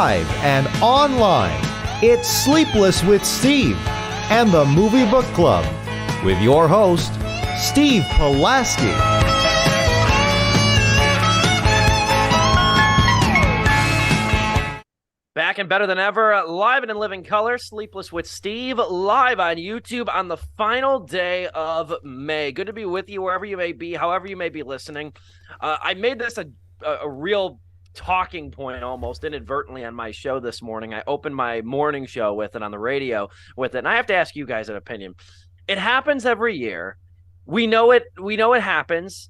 live and online. It's Sleepless with Steve and the Movie Book Club with your host, Steve Pulaski. Back and better than ever, live and in living color, Sleepless with Steve, live on YouTube on the final day of May. Good to be with you wherever you may be, however you may be listening. I made this a real talking point almost inadvertently on my show this morning. I opened my morning show with it on the radio with it, and I have to ask you guys an opinion. It happens every year. We know it happens,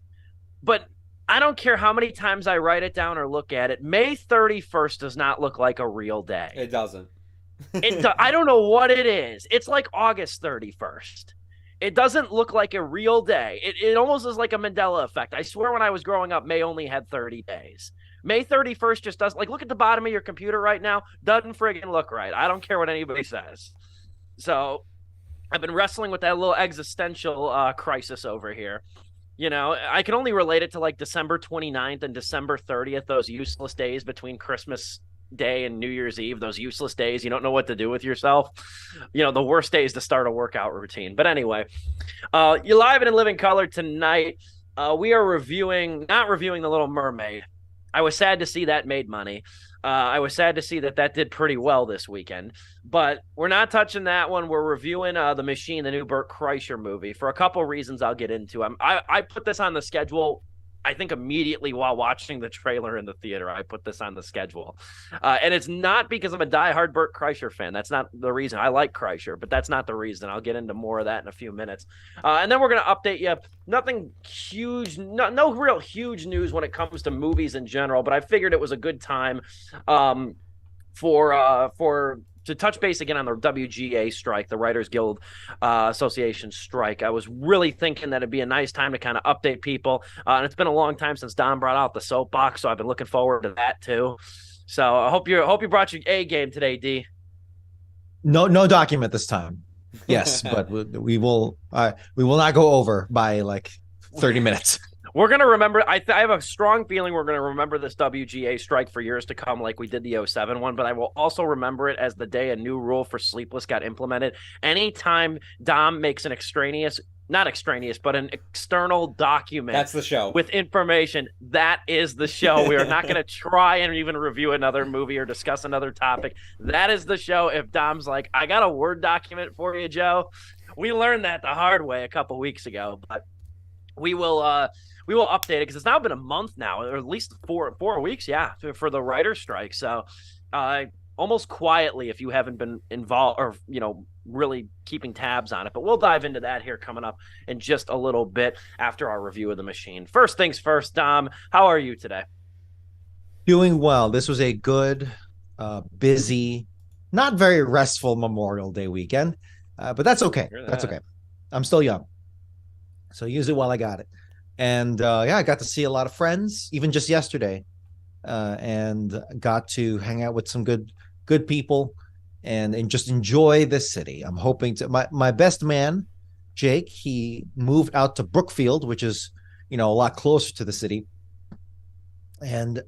but I don't care how many times I write it down or look at it. May 31st does not look like a real day. It doesn't. I don't know what it is. It's like August 31st. It doesn't look like a real day. It almost is like a Mandela effect. I swear when I was growing up, May only had 30 days. May 31st just doesn't, like, look at the bottom of your computer right now. Doesn't friggin' look right. I don't care what anybody says. So I've been wrestling with that little existential crisis over here. You know, I can only relate it to like December 29th and December 30th, those useless days between Christmas Day and New Year's Eve, those useless days. You don't know what to do with yourself. You know, the worst days to start a workout routine. But anyway, you're live and in living color tonight. We are not reviewing The Little Mermaid. I was sad to see that made money. I was sad to see that did pretty well this weekend. But we're not touching that one. We're reviewing The Machine, the new Burt Kreischer movie, for a couple reasons I'll get into. I put this on the schedule, I think, immediately while watching the trailer in the theater. I put this on the schedule. And it's not because I'm a diehard Burt Kreischer fan. That's not the reason. I like Kreischer, but that's not the reason. I'll get into more of that in a few minutes. And then we're going to update you. Nothing huge, no real huge news when it comes to movies in general, but I figured it was a good time to touch base again on the WGA strike, the Writers Guild Association strike. I was really thinking that it'd be a nice time to kind of update people. And it's been a long time since Don brought out the soapbox, so I've been looking forward to that too. So I hope you brought your A game today, D. No document this time. Yes, but we will not go over by like 30 minutes. We're going to remember, I have a strong feeling we're going to remember this WGA strike for years to come like we did the 07 one, but I will also remember it as the day a new rule for Sleepless got implemented. Anytime Dom makes an not extraneous, but an external document. That's the show. With information, that is the show. We are not going to try and even review another movie or discuss another topic. That is the show. If Dom's like, I got a Word document for you, Joe. We learned that the hard way a couple weeks ago, but we will update it because it's now been a month now, or at least four weeks, for the writer's strike. So almost quietly, if you haven't been involved or, really keeping tabs on it. But we'll dive into that here coming up in just a little bit after our review of The Machine. First things first, Dom, how are you today? Doing well. This was a good, busy, not very restful Memorial Day weekend, but that's okay. That's okay. I'm still young, so use it while I got it. And I got to see a lot of friends, even just yesterday, and got to hang out with some good people and just enjoy this city. I'm hoping to my best man, Jake, he moved out to Brookfield, which is, a lot closer to the city. And,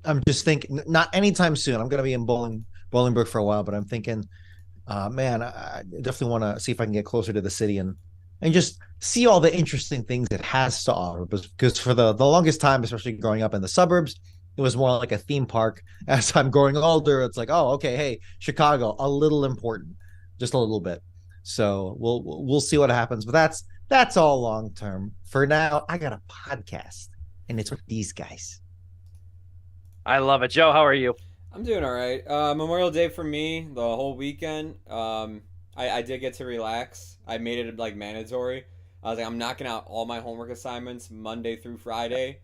I'm just thinking not anytime soon. I'm going to be in Bolingbrook for a while, but I'm thinking, man, I definitely want to see if I can get closer to the city and just see all the interesting things it has to offer. Because for the longest time, especially growing up in the suburbs, it was more like a theme park. As I'm growing older, it's like, oh, okay, hey, Chicago, a little important, just a little bit. So we'll see what happens. But that's all long term. For now, I got a podcast, and it's with these guys. I love it. Joe, how are you? I'm doing all right. Memorial Day for me, the whole weekend. I did get to relax. I made it like mandatory. I was like, I'm knocking out all my homework assignments Monday through Friday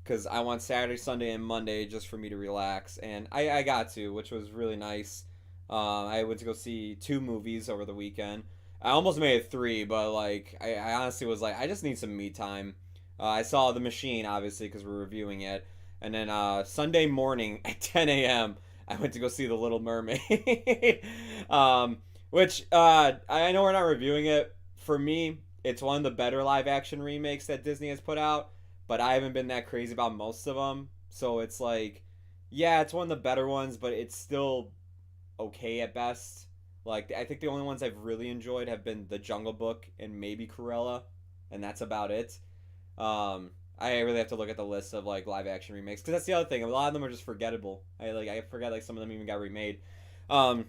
because I want Saturday, Sunday, and Monday just for me to relax. And I got to, which was really nice. I went to go see 2 movies over the weekend. I almost made it 3, but like I honestly was like, I just need some me time. I saw The Machine, obviously, because we're reviewing it. And then Sunday morning at 10 a.m., I went to go see The Little Mermaid. Which, I know we're not reviewing it. For me, it's one of the better live-action remakes that Disney has put out, but I haven't been that crazy about most of them. So it's like, Yeah, it's one of the better ones, but it's still okay at best. Like, I think the only ones I've really enjoyed have been The Jungle Book and maybe Cruella, and that's about it. I really have to look at the list of like live action remakes because that's the other thing. A lot of them are just forgettable. I forget like some of them even got remade. Um,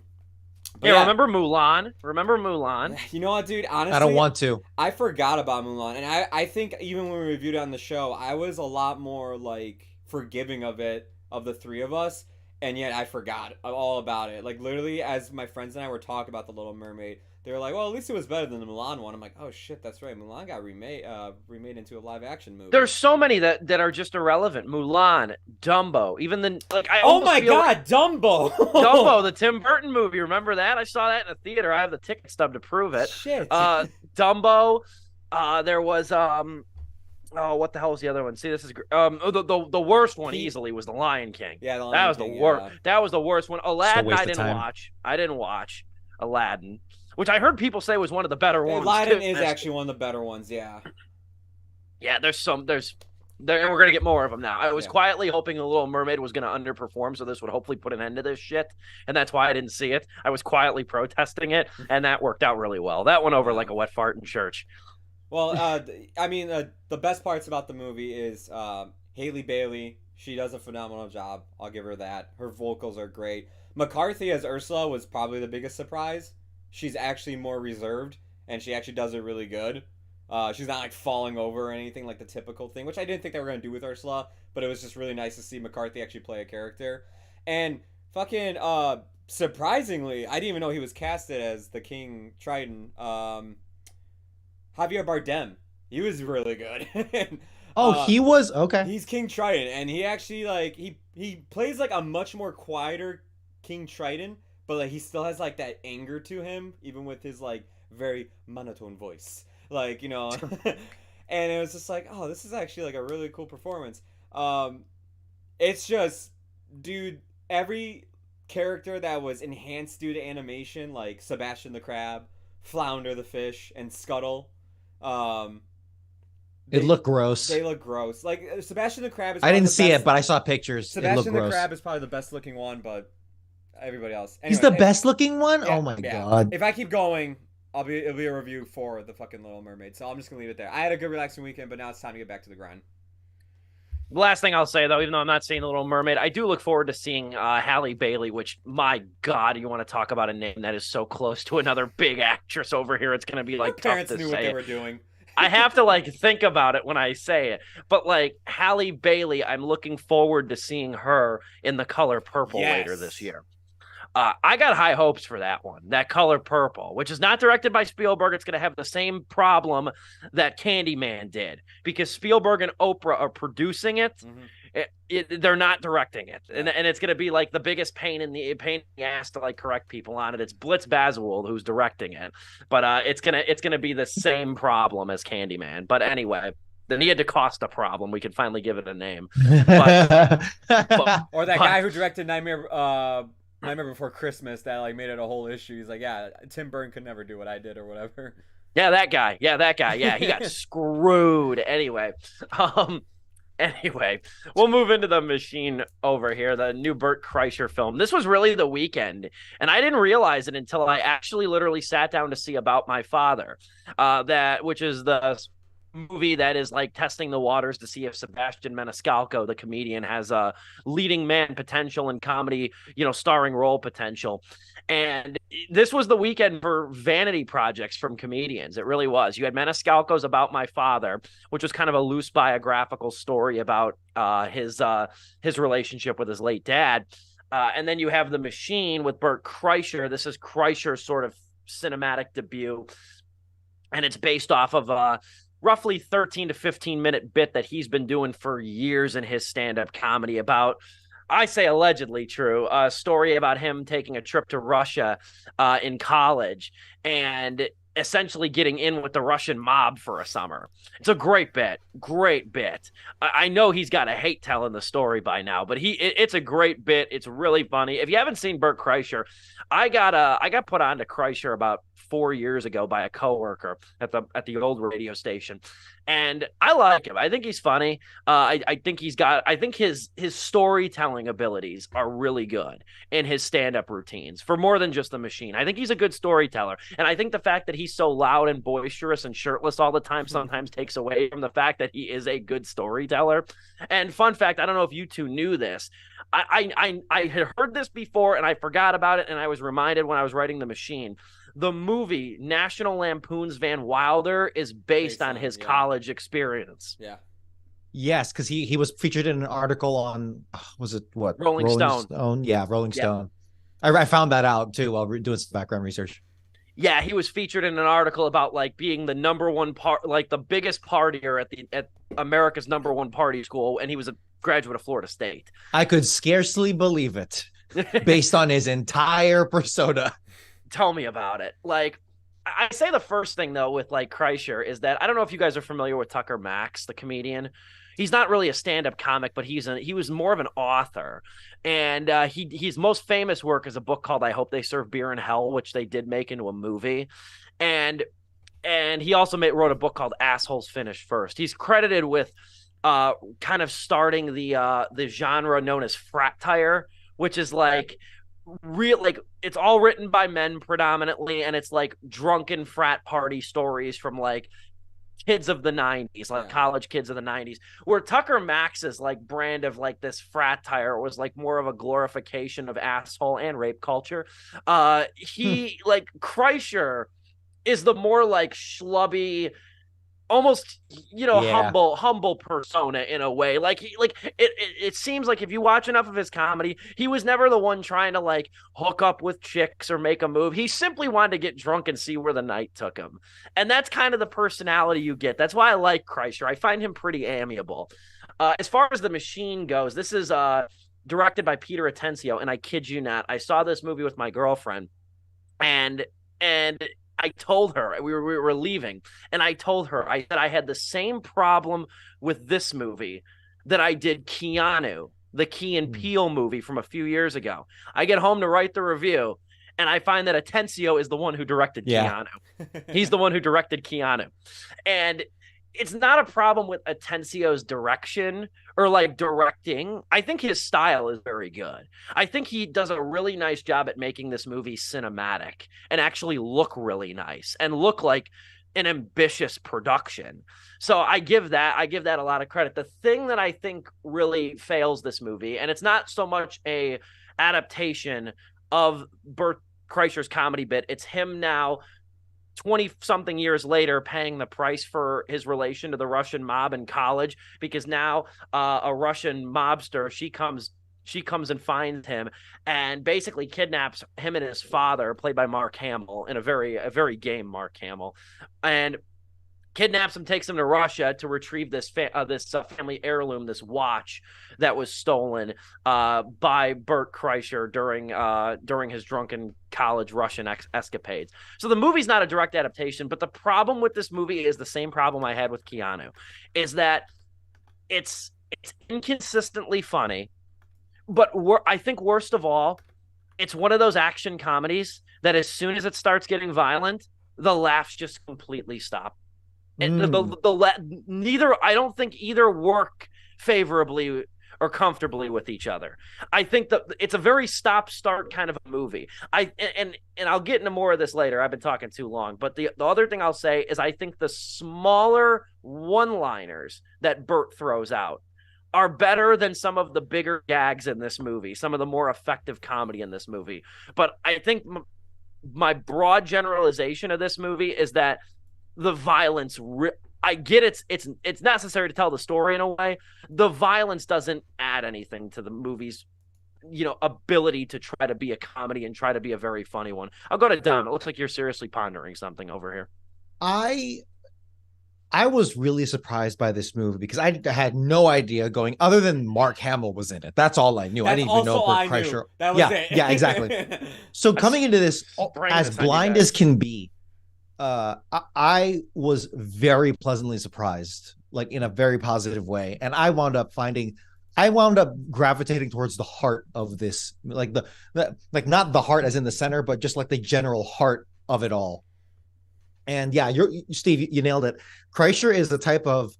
but Yeah, yeah, remember Mulan? Remember Mulan? you know what, dude? Honestly, I don't want to. I forgot about Mulan, and I think even when we reviewed it on the show, I was a lot more like forgiving of it of the three of us, and yet I forgot all about it. Like literally, as my friends and I were talking about the Little Mermaid, they were like, "Well, at least it was better than the Mulan one." I'm like, "Oh shit, that's right. Mulan got remade into a live action movie." There's so many that are just irrelevant. Mulan, Dumbo, even the like. I Oh almost my feel god, Dumbo! Dumbo, the Tim Burton movie. Remember that? I saw that in a theater. I have the ticket stub to prove it. Shit. Dumbo. There was Oh, what the hell was the other one? See, this is the worst one easily was The Lion King. Yeah, that was the worst. Yeah. That was the worst one. Aladdin, I didn't time. watch. I didn't watch Aladdin, which I heard people say was one of the better ones. Aladdin is actually one of the better ones. Yeah. Yeah, and we're gonna get more of them now. I was quietly hoping The Little Mermaid was gonna underperform, so this would hopefully put an end to this shit, and that's why I didn't see it. I was quietly protesting it, and that worked out really well. That went over like a wet fart in church. Well, I mean, the best parts about the movie is Haley Bailey. She does a phenomenal job. I'll give her that. Her vocals are great. McCarthy as Ursula was probably the biggest surprise. She's actually more reserved, and she actually does it really good. She's not like falling over or anything like the typical thing, which I didn't think they were going to do with Ursula, but it was just really nice to see McCarthy actually play a character. And fucking surprisingly, I didn't even know he was casted as the King Triton. Javier Bardem. He was really good. He was okay. He's King Triton, and he actually like he plays like a much more quieter King Triton, but like he still has like that anger to him, even with his like very monotone voice. Like, you know, and it was just like, oh, this is actually like a really cool performance. It's just, dude, every character that was enhanced due to animation, like Sebastian the Crab, Flounder the Fish, and Scuttle, it looked gross. They look gross. Like Sebastian the Crab is. I didn't see it, but I saw pictures. Sebastian the Crab is probably the best looking one, but everybody else. Anyway, he's the best looking one. Yeah, oh my god! If I keep going, it'll be a review for the fucking Little Mermaid. So I'm just gonna leave it there. I had a good relaxing weekend, but now it's time to get back to the grind. The last thing I'll say, though, even though I'm not seeing The Little Mermaid, I do look forward to seeing Halle Bailey, which, my God, you want to talk about a name that is so close to another big actress over here. It's going to be, like, tough parents to knew say what they it. were doing. I have to, like, think about it when I say it. But, like, Halle Bailey, I'm looking forward to seeing her in The Color Purple later this year. I got high hopes for that one, that Color Purple, which is not directed by Spielberg. It's going to have the same problem that Candyman did, because Spielberg and Oprah are producing it. Mm-hmm. They're not directing it, and it's going to be like the biggest pain in the ass to like correct people on it. It's Blitz Bazawule who's directing it, but it's gonna be the same problem as Candyman. But anyway, then he had to cost a problem. We could finally give it a name. Or that guy who directed Nightmare Before Christmas that like made it a whole issue. He's like, yeah, Tim Burton could never do what I did or whatever. Yeah, that guy. Yeah, he got screwed. Anyway, we'll move into The Machine over here, the new Bert Kreischer film. This was really the weekend, and I didn't realize it until I actually literally sat down to see About My Father, which is the movie that is like testing the waters to see if Sebastian Maniscalco, the comedian, has a leading man potential in comedy, starring role potential. And this was the weekend for vanity projects from comedians. It really was. You had Maniscalco's About My Father, which was kind of a loose biographical story about his relationship with his late dad. And then you have The Machine with Bert Kreischer. This is Kreischer's sort of cinematic debut. And it's based off of roughly 13 to 15 minute bit that he's been doing for years in his stand-up comedy about, I say allegedly true, a story about him taking a trip to Russia in college. And essentially getting in with the Russian mob for a summer. It's a great bit. Great bit. I know he's got to hate telling the story by now, but it's a great bit. It's really funny. If you haven't seen Bert Kreischer, I got put on to Kreischer about 4 years ago by a coworker at the old radio station. And I like him. I think he's funny. I think his storytelling abilities are really good in his stand-up routines for more than just the machine. I think he's a good storyteller. And I think the fact that he's so loud and boisterous and shirtless all the time sometimes takes away from the fact that he is a good storyteller. And fun fact, I don't know if you two knew this. I had heard this before and I forgot about it, and I was reminded when I was writing The Machine. The movie National Lampoon's Van Wilder is based on his college experience. Yeah. Yes, because he was featured in an article on, was it what? Rolling Stone. Yeah, Rolling Stone. I found that out too while doing some background research. Yeah, he was featured in an article about like being the number one like the biggest partier at America's number one party school, and he was a graduate of Florida State. I could scarcely believe it, based on his entire persona. Tell me about it. Like, I say the first thing though with like Kreischer is that I don't know if you guys are familiar with Tucker Max, the comedian. He's not really a stand-up comic, but he was more of an author, and his most famous work is a book called "I Hope They Serve Beer in Hell," which they did make into a movie, and he also wrote a book called "Assholes Finish First." He's credited with kind of starting the genre known as frat-tire, which is like it's all written by men predominantly, and it's like drunken frat party stories from like kids of the 90s, like college kids of the 90s, where Tucker Max's like brand of like this frat tire was like more of a glorification of asshole and rape culture. He like Kreischer is the more like schlubby, almost, humble persona in a way. Like it seems like if you watch enough of his comedy, he was never the one trying to like hook up with chicks or make a move. He simply wanted to get drunk and see where the night took him. And that's kind of the personality you get. That's why I like Kreischer. I find him pretty amiable. As far as The Machine goes, this is directed by Peter Atencio, and I kid you not, I saw this movie with my girlfriend, and I told her we were leaving, and I told her I said I had the same problem with this movie that I did Keanu, the Key and Peele movie from a few years ago. I get home to write the review, and I find that Atencio is the one who directed Keanu. He's the one who directed Keanu, and it's not a problem with Atencio's direction or like directing. I think his style is very good. I think he does a really nice job at making this movie cinematic and actually look really nice and look like an ambitious production. So I give that a lot of credit. The thing that I think really fails this movie, and it's not so much a adaptation of Bert Kreischer's comedy bit, it's him now 20-something years later paying the price for his relation to the Russian mob in college, because now a Russian mobster, she comes and finds him and basically kidnaps him and his father, played by Mark Hamill, in a very game Mark Hamill, and kidnaps him, takes him to Russia to retrieve this family heirloom, this watch that was stolen by Bert Kreischer during his drunken college Russian escapades. So the movie's not a direct adaptation, but the problem with this movie is the same problem I had with Keanu, is that it's inconsistently funny, but I think worst of all, it's one of those action comedies that as soon as it starts getting violent, the laughs just completely stop. And I don't think either work favorably or comfortably with each other. I think that it's a very stop-start kind of a movie. And I'll get into more of this later. I've been talking too long. But the other thing I'll say is I think the smaller one-liners that Bert throws out are better than some of the bigger gags in this movie, some of the more effective comedy in this movie. But I think my broad generalization of this movie is that the violence, I get it's necessary to tell the story in a way. The violence doesn't add anything to the movie's, ability to try to be a comedy and try to be a very funny one. I'll go to Dom. It looks like you're seriously pondering something over here. I was really surprised by this movie because I had no idea other than Mark Hamill was in it. That's all I knew. I didn't even know Bert Kreischer. That was it. Yeah, exactly. So coming into this as blind as can be, I was very pleasantly surprised, like in a very positive way, and I wound up gravitating towards the heart of this, like like not the heart as in the center, but just like the general heart of it all. And yeah, you're Steve, you nailed it. Kreischer is the type of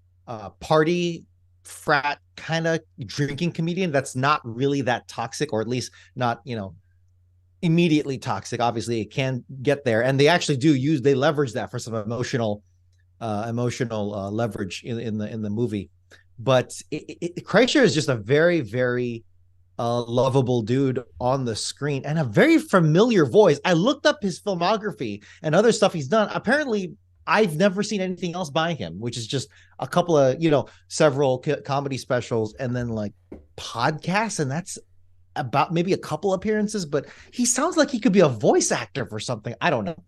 party frat kind of drinking comedian that's not really that toxic, or at least not, immediately toxic. Obviously, it can get there, and they actually they leverage that for some emotional leverage in the movie. But Kreischer is just a very very lovable dude on the screen and a very familiar voice. I looked up his filmography and other stuff he's done. Apparently, I've never seen anything else by him, which is just a couple of, several comedy specials and then like podcasts. And that's about maybe a couple appearances, but he sounds like he could be a voice actor for something. I don't know.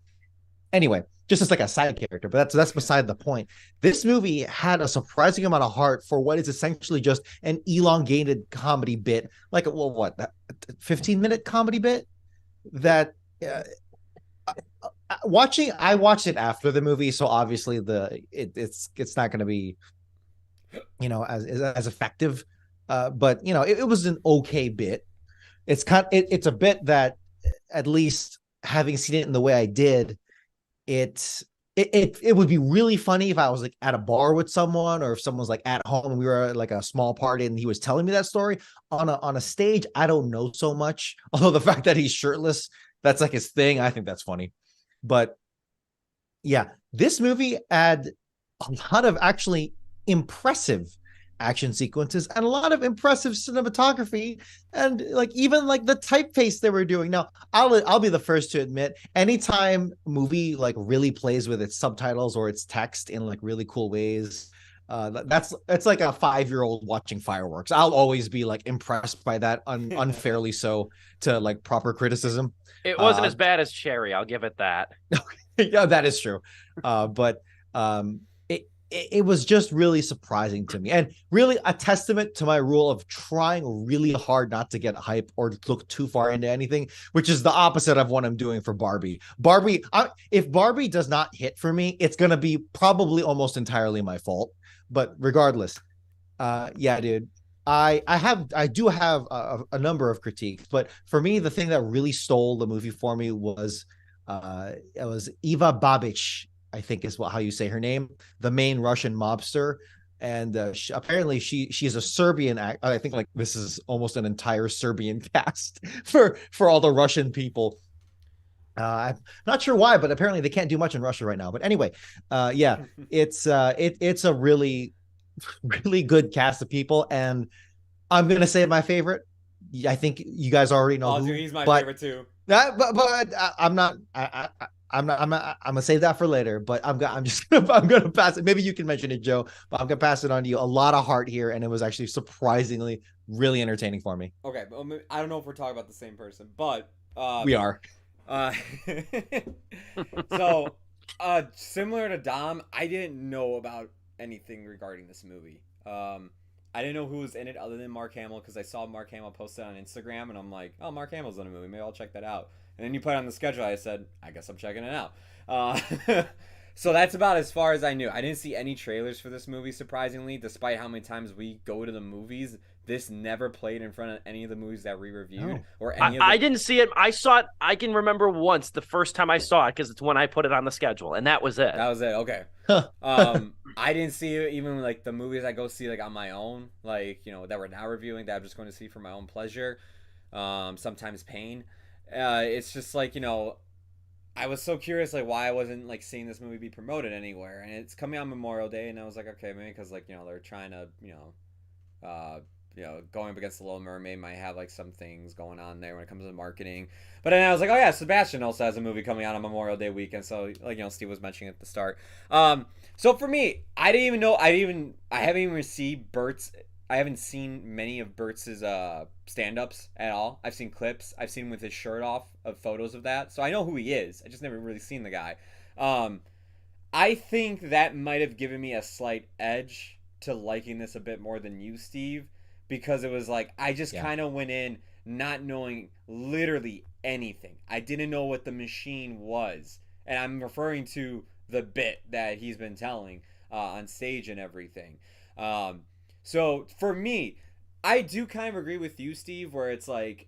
Anyway, just as like a side character, but that's beside the point. This movie had a surprising amount of heart for what is essentially just an elongated comedy bit, like what 15-minute comedy bit that I watched it after the movie, so obviously it's not going to be as effective, but it was an okay bit. It's a bit that, at least having seen it in the way I did, it would be really funny if I was like at a bar with someone, or if someone was like at home and we were at like a small party and he was telling me that story. On a stage, I don't know so much. Although the fact that he's shirtless, that's like his thing. I think that's funny. But yeah, this movie had a lot of actually impressive action sequences and a lot of impressive cinematography, and like even like the typeface they were doing. Now, I'll be the first to admit, anytime a movie like really plays with its subtitles or its text in like really cool ways, it's like a 5-year-old watching fireworks. I'll always be like impressed by that, unfairly so, to like proper criticism. It wasn't as bad as Cherry, I'll give it that. Yeah, that is true. But it was just really surprising to me, and really a testament to my rule of trying really hard not to get hype or look too far into anything, which is the opposite of what I'm doing for Barbie. If Barbie does not hit for me, it's going to be probably almost entirely my fault. But regardless, yeah, dude, I do have a number of critiques, but for me, the thing that really stole the movie for me was it was Eva Babich, I think is how you say her name, the main Russian mobster. And apparently she's a Serbian I think like this is almost an entire Serbian cast for all the Russian people. I'm not sure why, but apparently they can't do much in Russia right now. But anyway, yeah, it's a really really good cast of people, and I'm gonna say my favorite. I think you guys already know who, he's my favorite too. I'm not. I'm gonna save that for later. But I'm gonna pass it. Maybe you can mention it, Joe. But I'm gonna pass it on to you. A lot of heart here, and it was actually surprisingly really entertaining for me. Okay, I don't know if we're talking about the same person, but we are. So, similar to Dom, I didn't know about anything regarding this movie. I didn't know who was in it other than Mark Hamill, because I saw Mark Hamill post it on Instagram, and I'm like, oh, Mark Hamill's in a movie. Maybe I'll check that out. And then you put it on the schedule. I said, I guess I'm checking it out. So that's about as far as I knew. I didn't see any trailers for this movie, surprisingly, despite how many times we go to the movies. This never played in front of any of the movies that we reviewed. Or any of the... I didn't see it. I saw it. I can remember once, the first time I saw it, because it's when I put it on the schedule, and that was it. That was it. Okay. I didn't see it, even like the movies I go see like on my own, like, that we're now reviewing, that I'm just going to see for my own pleasure. Sometimes pain. It's just like, I was so curious, like, why I wasn't like seeing this movie be promoted anywhere, and it's coming on Memorial Day, and I was like, okay, maybe because like they're trying to going up against the Little Mermaid might have like some things going on there when it comes to marketing. But then I was like, oh yeah, Sebastian also has a movie coming out on Memorial Day weekend, so like Steve was mentioning at the start. So for me, I didn't even know. I haven't even seen Bert's. I haven't seen many of Bert's stand-ups at all. I've seen clips. I've seen him with his shirt off of photos of that. So I know who he is. I just never really seen the guy. I think that might have given me a slight edge to liking this a bit more than you, Steve, because it was like I just kind of went in not knowing literally anything. I didn't know what the machine was. and I'm referring to the bit that he's been telling on stage and everything. So for me, I do kind of agree with you, Steve, where it's like,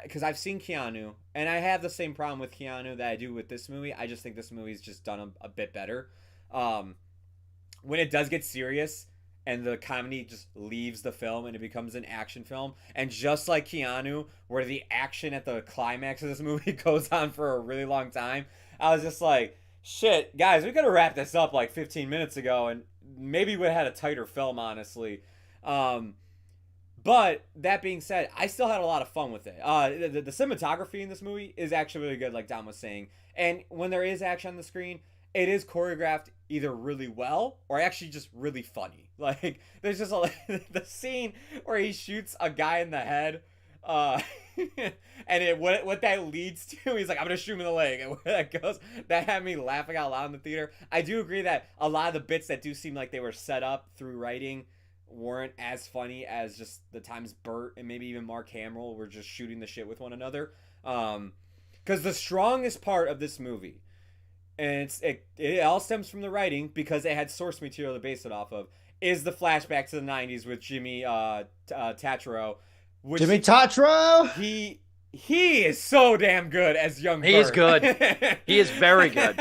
because I've seen Keanu, and I have the same problem with Keanu that I do with this movie. I just think this movie's just done a bit better. When it does get serious and the comedy just leaves the film and it becomes an action film, and just like Keanu, where the action at the climax of this movie goes on for a really long time, I was just like, shit, guys, we could have wrapped this up like 15 minutes ago, and maybe we had a tighter film, honestly. But that being said, I still had a lot of fun with it. The cinematography in this movie is actually really good, like Dom was saying. And when there is action on the screen, it is choreographed either really well or actually just really funny. Like, there's just the scene where he shoots a guy in the head, and what that leads to, he's like, I'm gonna shoot him in the leg, and where that goes, that had me laughing out loud in the theater. I do agree that a lot of the bits that do seem like they were set up through writing weren't as funny as just the times Bert and maybe even Mark Hamill were just shooting the shit with one another. Because the strongest part of this movie, and it all stems from the writing because it had source material to base it off of, is the flashback to the 90s with Jimmy Tatro. Jimmy Tatro! He is so damn good as young Bert. He is good. He is very good.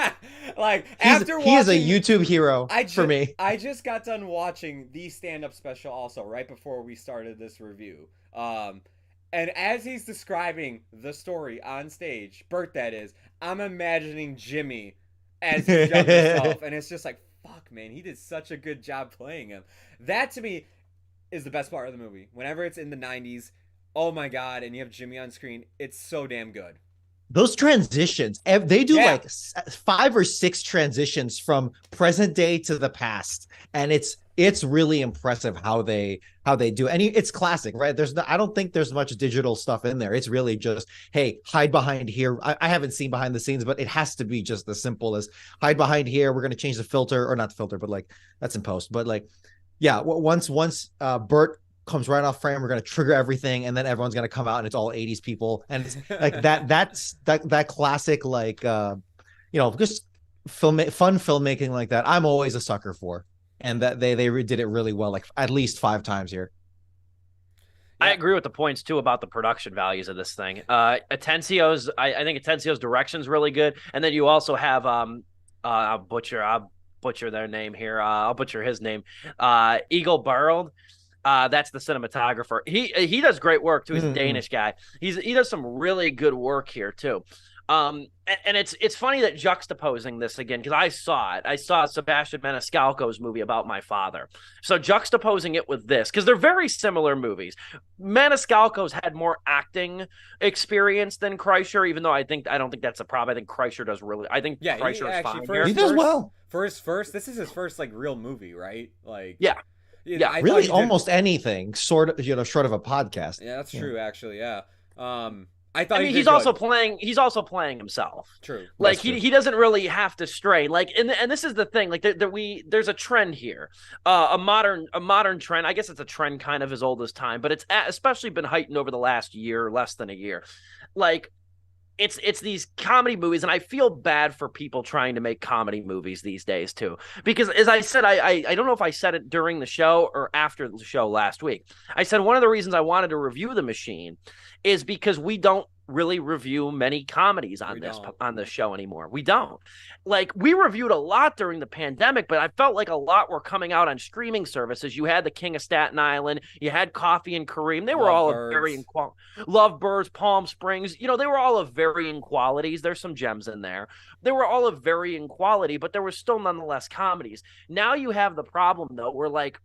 Like, he is a YouTube hero for me. I just got done watching the stand-up special also right before we started this review. And as he's describing the story on stage, Bert that is, I'm imagining Jimmy as his younger self, and it's just like, fuck, man, he did such a good job playing him. That to me is the best part of the movie. Whenever it's in the 90s, oh my god, and you have Jimmy on screen, it's so damn good. Those transitions, they do like 5 or 6 transitions from present day to the past, and it's really impressive how they do. And it's classic, right? I don't think there's much digital stuff in there. It's really just, hey, hide behind here. I haven't seen behind the scenes, but it has to be just as simple as hide behind here. We're gonna change the filter, or not the filter, but like that's in post. But like, yeah, once Bert comes right off frame, we're going to trigger everything, and then everyone's going to come out and it's all 80s people, and it's like that classic, like just fun filmmaking like that I'm always a sucker for, and that they did it really well, like at least 5 times here. I agree with the points too about the production values of this thing. I think Atencio's direction's really good, and then you also have I'll butcher their name here. I'll butcher his name. Eagle Barreld. That's the cinematographer. He does great work too. He's a Danish guy. He does some really good work here too. And it's funny that juxtaposing this again, because I saw Sebastian Maniscalco's movie about my father. So juxtaposing it with this, because they're very similar movies. Maniscalco's had more acting experience than Kreischer, even though I don't think that's a problem. I think Kreischer does really. I think Kreischer's fine here. He does well. This is his first like real movie, right? Like yeah. Yeah, really almost anything short of a podcast. Yeah, that's true. Actually, yeah. He's also playing himself. True. Like he doesn't really have to stray. Like, and this is the thing. Like there's a trend here, a modern trend. I guess it's a trend kind of as old as time, but it's especially been heightened over the last year, less than a year. Like, it's these comedy movies, and I feel bad for people trying to make comedy movies these days too. Because as I said, I don't know if I said it during the show or after the show last week. I said one of the reasons I wanted to review The Machine is because we don't really review many comedies on this show anymore. We don't. Like, we reviewed a lot during the pandemic, but I felt like a lot were coming out on streaming services. You had The King of Staten Island, you had Coffee and Kareem. They were all of varying quality. Lovebirds, Palm Springs, they were all of varying qualities. There's some gems in there. They were all of varying quality, but there were still nonetheless comedies. Now you have the problem though, where like,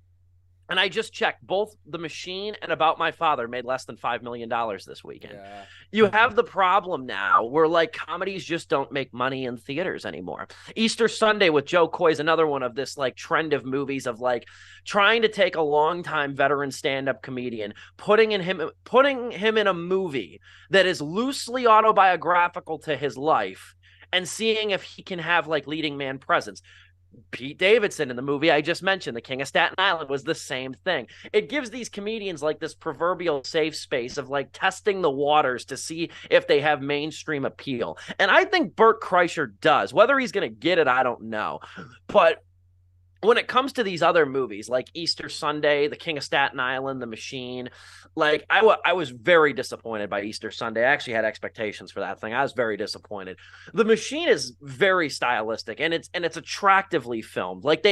and I just checked, both The Machine and About My Father made less than $5 million this weekend. Yeah. You have the problem now where, like, comedies just don't make money in theaters anymore. Easter Sunday with Joe Coy is another one of this, like, trend of movies of, like, trying to take a longtime veteran stand-up comedian, putting him in a movie that is loosely autobiographical to his life and seeing if he can have, like, leading man presence. Pete Davidson in the movie I just mentioned, The King of Staten Island, was the same thing. It gives these comedians like this proverbial safe space of like testing the waters to see if they have mainstream appeal. And I think Bert Kreischer does. Whether he's going to get it, I don't know. But when it comes to these other movies like Easter Sunday, The King of Staten Island, The Machine, like I was very disappointed by Easter Sunday. I actually had expectations for that thing. I was very disappointed. The Machine is very stylistic and it's attractively filmed. Like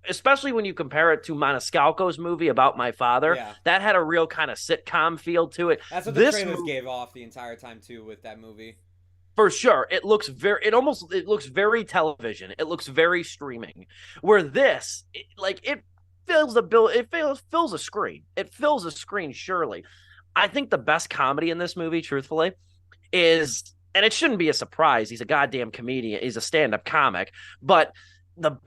especially when you compare it to Maniscalco's movie About My Father, that had a real kind of sitcom feel to it. That's what the trailers gave off the entire time too with that movie. For sure. It looks very television. It looks very streaming. Where this, it fills a screen. It fills a screen, surely. I think the best comedy in this movie, truthfully, is, and it shouldn't be a surprise, he's a goddamn comedian, he's a stand-up comic, but the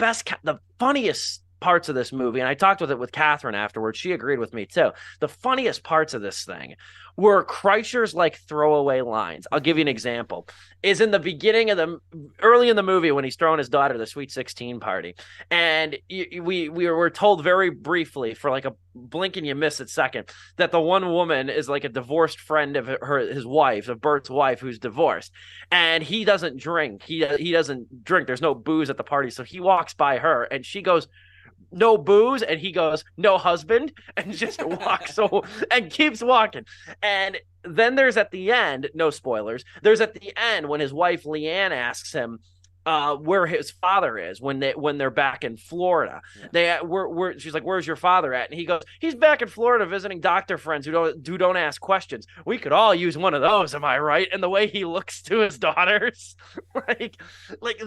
funniest parts of this movie, and I talked with Catherine afterwards, she agreed with me too, the funniest parts of this thing were Kreischer's like throwaway lines. I'll give you an example. Is in the beginning of early in the movie when he's throwing his daughter to the Sweet 16 party. And we were told very briefly for like a blink and you miss it second that the one woman is like a divorced friend of his wife, of Bert's wife, who's divorced. And he doesn't drink. He doesn't drink. There's no booze at the party. So he walks by her and she goes, "No booze," and he goes, "No husband," and just walks and keeps walking. And then there's at the end, no spoilers, there's at the end when his wife Leanne asks him where his father is when they're back in Florida. She's like, "Where's your father at?" And he goes, "He's back in Florida visiting doctor friends who don't ask questions. We could all use one of those, am I right?" And the way he looks to his daughters, like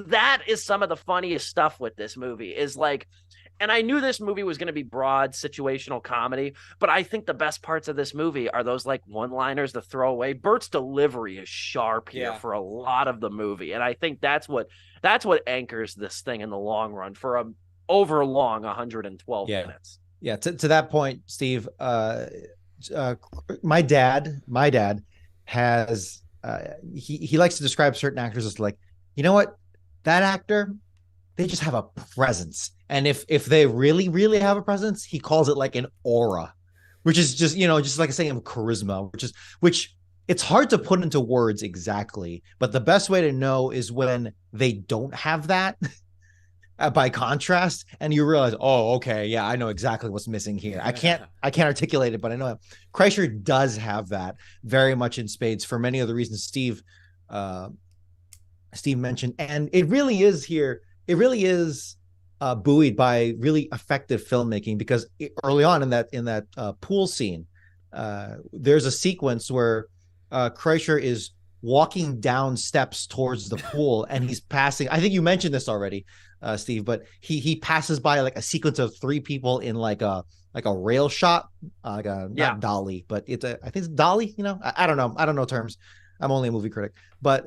that is some of the funniest stuff with this movie. Is like, and I knew this movie was going to be broad situational comedy, but I think the best parts of this movie are those like one-liners, the throwaway. Bert's delivery is sharp here for a lot of the movie, and I think that's what anchors this thing in the long run for a overlong 112 minutes. Yeah, to that point, Steve, my dad has he likes to describe certain actors as like, you know what, that actor, they just have a presence. And if they really, really have a presence, he calls it like an aura, which is just, just like a saying of charisma, which it's hard to put into words exactly. But the best way to know is when they don't have that by contrast, and you realize, oh, okay, yeah, I know exactly what's missing here. I can't articulate it, but I know it. Kreischer does have that very much in spades for many of the reasons Steve mentioned. And it really is here. It really is buoyed by really effective filmmaking, because early on in that pool scene, there's a sequence where Kreischer is walking down steps towards the pool, and he's passing. I think you mentioned this already, Steve, but he passes by like a sequence of three people in like a rail shot, not dolly, but I think it's dolly. I don't know terms. I'm only a movie critic, but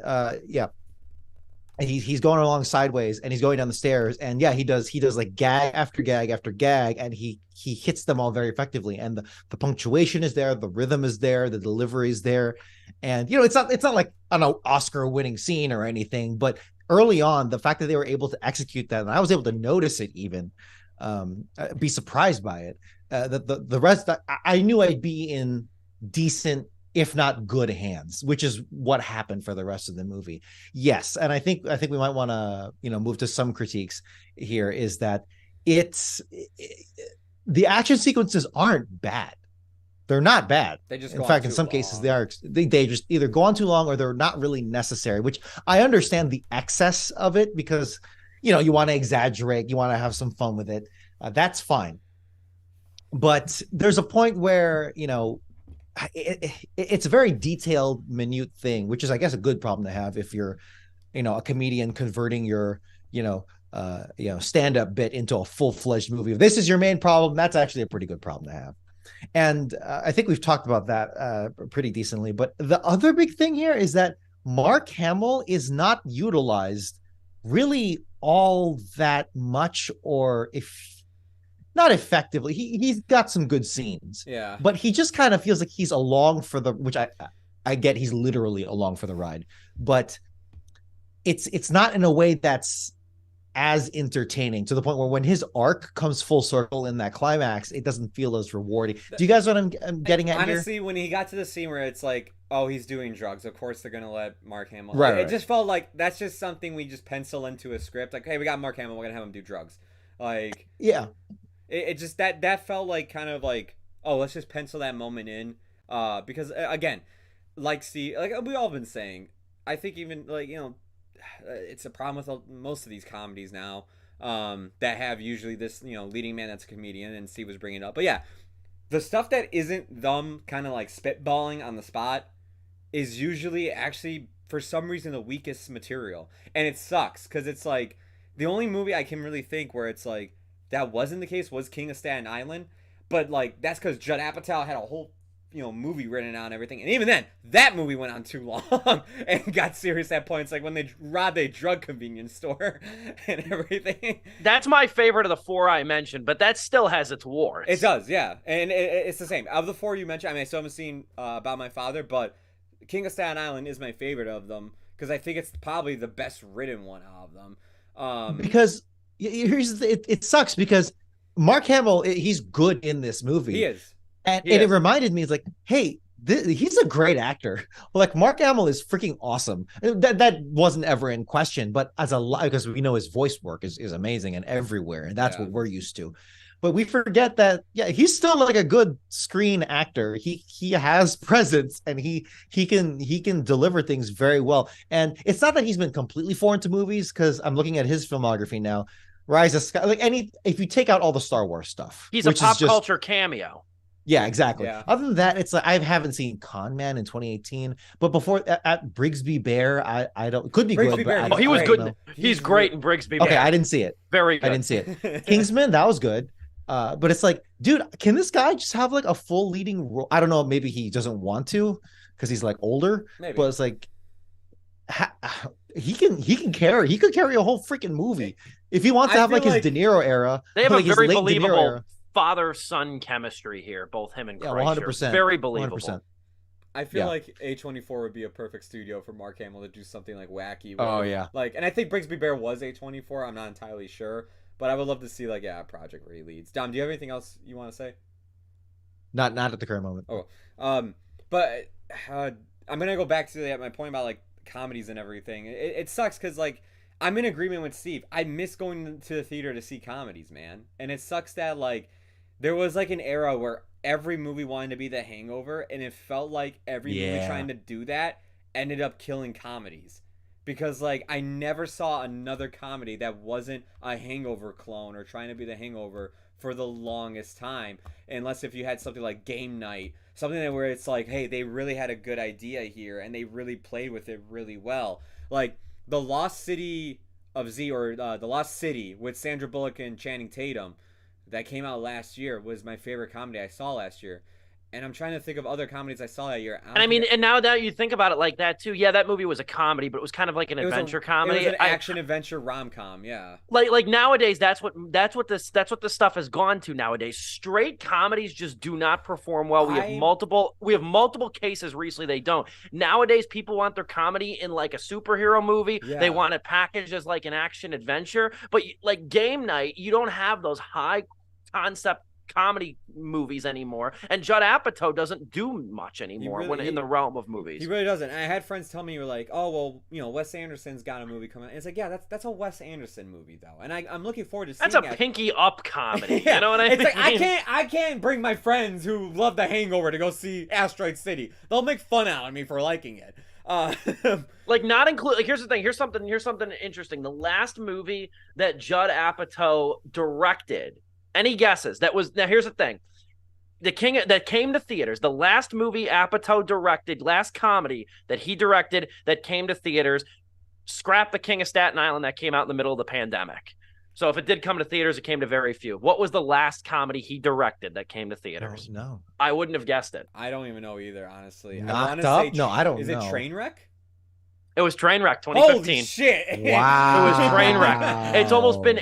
and he's going along sideways, and he's going down the stairs, and he does like gag after gag after gag, and he hits them all very effectively, and the punctuation is there, the rhythm is there, the delivery is there, and it's not like an Oscar winning scene or anything, but early on, the fact that they were able to execute that, and I was able to notice it, even be surprised by it, the rest, I knew I'd be in decent, if not good, hands, which is what happened for the rest of the movie. Yes, and I think we might want to move to some critiques here. Is that the action sequences aren't bad. They're not bad. They just in fact, in some cases, they are. They just either go on too long or they're not really necessary. Which I understand the excess of it, because you want to exaggerate, you want to have some fun with it. That's fine. But there's a point where it's a very detailed, minute thing, which is, I guess, a good problem to have if you're, a comedian converting your, stand-up bit into a full-fledged movie. If this is your main problem, that's actually a pretty good problem to have. And I think we've talked about that pretty decently. But the other big thing here is that Mark Hamill is not utilized really all that much, or if not effectively. He's got some good scenes, but he just kind of feels like he's along for the, which I get, he's literally along for the ride, but it's not in a way that's as entertaining to the point where when his arc comes full circle in that climax, it doesn't feel as rewarding. Do you guys know what I'm getting at honestly, here? when he got to the scene where it's like, oh, he's doing drugs, of course they're gonna let Mark Hamill. Right, It right. just felt like that's just something we just pencil into a script. Like, hey, we got Mark Hamill, we're gonna have him do drugs. Like, Yeah. it just that felt like kind of like, oh, let's just pencil that moment in. Because again, like Steve, like we all been saying, I think even like it's a problem with most of these comedies now. That have usually this leading man that's a comedian, and Steve was bringing it up. But yeah, the stuff that isn't them kind of like spitballing on the spot is usually actually for some reason the weakest material, and it sucks because it's like the only movie I can really think where it's like that wasn't the case was King of Staten Island, but like that's because Judd Apatow had a whole movie written out and everything, and even then that movie went on too long and got serious at points like when they robbed a drug convenience store and everything. That's my favorite of the four I mentioned, but that still has its warts. It does, yeah, and it's the same of the four you mentioned. I mean, I still haven't seen About My Father, but King of Staten Island is my favorite of them because I think it's probably the best written one out of them. Because it sucks because Mark Hamill, he's good in this movie. He is. And it reminded me, it's like, hey, he's a great actor. Like Mark Hamill is freaking awesome. That wasn't ever in question, but because we know his voice work is amazing and everywhere, and that's what we're used to. But we forget that, he's still like a good screen actor. He has presence, and he can deliver things very well. And it's not that he's been completely foreign to movies, because I'm looking at his filmography now. Rise of Sky, if you take out all the Star Wars stuff, he's a pop culture cameo. Yeah, exactly. Yeah. Other than that, it's like I haven't seen Con Man in 2018, but before at Brigsby Bear, I don't could be Brigsby good. Bear, But he was good. Know. He's great in Brigsby Bear. Okay, I didn't see it. Very good. I didn't see it. Kingsman, that was good. But it's like, dude, can this guy just have like a full leading role? I don't know. Maybe he doesn't want to because he's like older. Maybe. But it's like he could carry a whole freaking movie if he wants to have like his De Niro era. They have like a very believable father-son chemistry here, both him and Kreischer. 100%. Very believable. 100%. I feel like A24 would be a perfect studio for Mark Hamill to do something like wacky. Oh yeah. Like, and I think Brigsby Bear was A24. I'm not entirely sure, but I would love to see like a project where he leads. Dom, do you have anything else you want to say? Not at the current moment. But I'm gonna go back to my point about like comedies and everything. It sucks because like I'm in agreement with Steve. I miss going to the theater to see comedies, man, and it sucks that like there was like an era where every movie wanted to be The Hangover, and it felt like every movie trying to do that ended up killing comedies. Because like I never saw another comedy that wasn't a Hangover clone or trying to be The Hangover for the longest time, unless if you had something like Game Night, something where it's like, hey, they really had a good idea here and they really played with it really well. Like The Lost City of Z, or The Lost City with Sandra Bullock and Channing Tatum, that came out last year, was my favorite comedy I saw last year. And I'm trying to think of other comedies I saw that year. And now that you think about it like that too, that movie was a comedy, but it was kind of like an adventure comedy. It was an action adventure rom-com, yeah. Like nowadays, that's what this stuff has gone to nowadays. Straight comedies just do not perform well. We have multiple cases recently they don't. Nowadays, people want their comedy in like a superhero movie. Yeah. They want it packaged as like an action adventure. But like Game Night, you don't have those high concept comedy movies anymore, and Judd Apatow doesn't do much anymore in the realm of movies. He really doesn't. And I had friends tell me, you're like, oh well, Wes Anderson's got a movie coming out. And it's like, yeah, that's a Wes Anderson movie though, and I'm looking forward to seeing that's a pinky up comedy. Yeah. You know what I mean? It's like I can't bring my friends who love The Hangover to go see Asteroid City. They'll make fun out of me for liking it. Like not include. Like here's the thing. Here's something interesting. The last movie that Judd Apatow directed. Any guesses? Now here's the thing. That came to theaters. The last movie Apatow directed, last comedy that he directed that came to theaters, scrap The King of Staten Island that came out in the middle of the pandemic. So if it did come to theaters, it came to very few. What was the last comedy he directed that came to theaters? No. I wouldn't have guessed it. I don't even know either, honestly. Knocked Up? No, I don't know. Is it Trainwreck? It was Trainwreck 2015. Holy shit. Wow. It was Trainwreck. It's almost been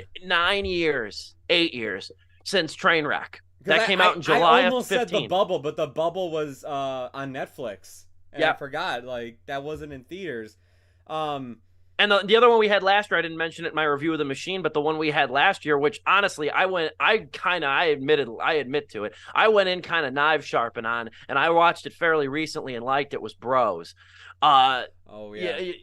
8 years since Trainwreck. That came out in July of 2015. I almost said The Bubble, but The Bubble was on Netflix. And I forgot, like, that wasn't in theaters. And the other one we had last year, I didn't mention it in my review of The Machine, but the one we had last year, which honestly, I admit to it. I went in kind of knife sharpened on, and I watched it fairly recently and liked it, was Bros. Oh, yeah.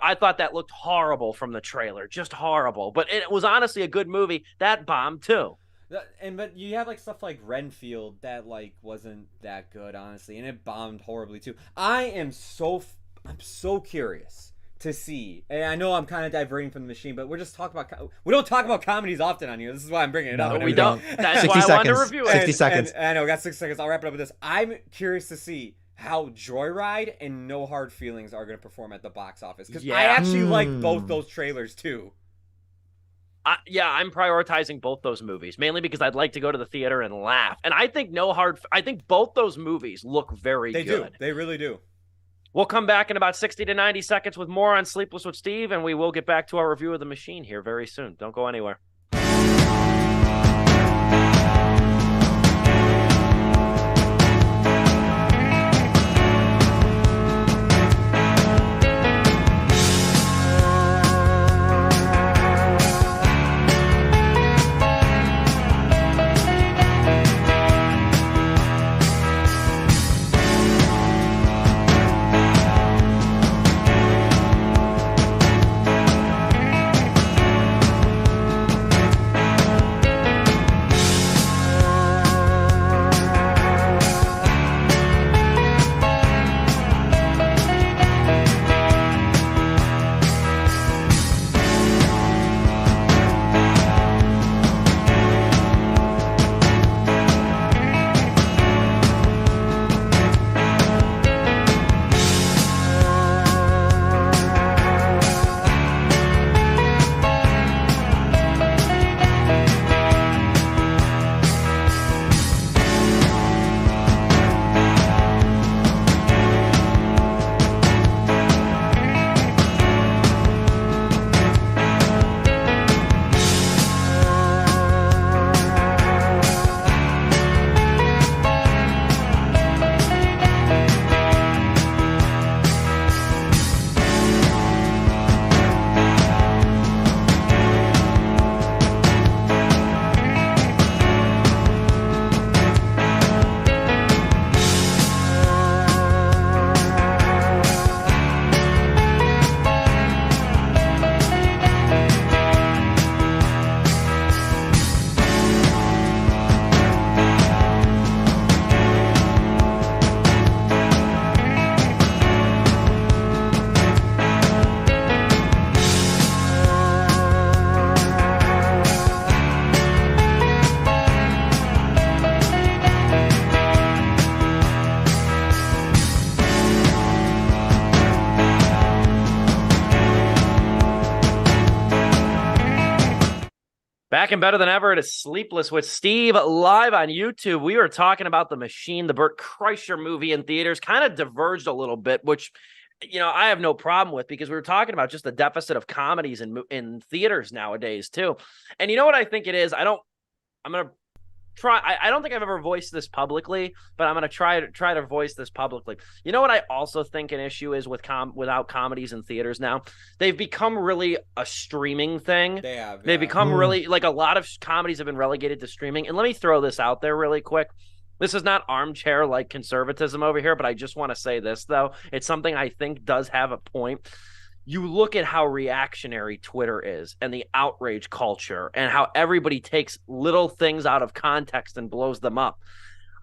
I thought that looked horrible from the trailer, just horrible. But it was honestly a good movie. That bombed too. But you have like stuff like Renfield that like wasn't that good, honestly, and it bombed horribly too. I'm so curious to see, and I know I'm kind of diverting from The Machine, but we don't talk about comedies often on here. This is why I'm bringing it up. No, we don't. That's 60 why I wanted to seconds. review it. 60 seconds. And I know, we got 6 seconds. I'll wrap it up with this. I'm curious to see how Joyride and No Hard Feelings are going to perform at the box office, because I actually like both those trailers too. I'm prioritizing both those movies, mainly because I'd like to go to the theater and laugh. And I think I think both those movies look very good. They do. They really do. We'll come back in about 60 to 90 seconds with more on Sleepless with Steve, and we will get back to our review of The Machine here very soon. Don't go anywhere. Back and better than ever, it is Sleepless with Steve live on YouTube. We were talking about The Machine, the Bert Kreischer movie in theaters, kind of diverged a little bit, which, I have no problem with, because we were talking about just the deficit of comedies in theaters nowadays too. And you know what I think it is? I don't think I've ever voiced this publicly, but I'm going to try to voice this publicly. You know what I also think an issue is without comedies in theaters now? They've become really a streaming thing. They have. They've become really, like, a lot of comedies have been relegated to streaming. And let me throw this out there really quick. This is not armchair like conservatism over here, but I just want to say this, though. It's something I think does have a point. You look at how reactionary Twitter is and the outrage culture and how everybody takes little things out of context and blows them up.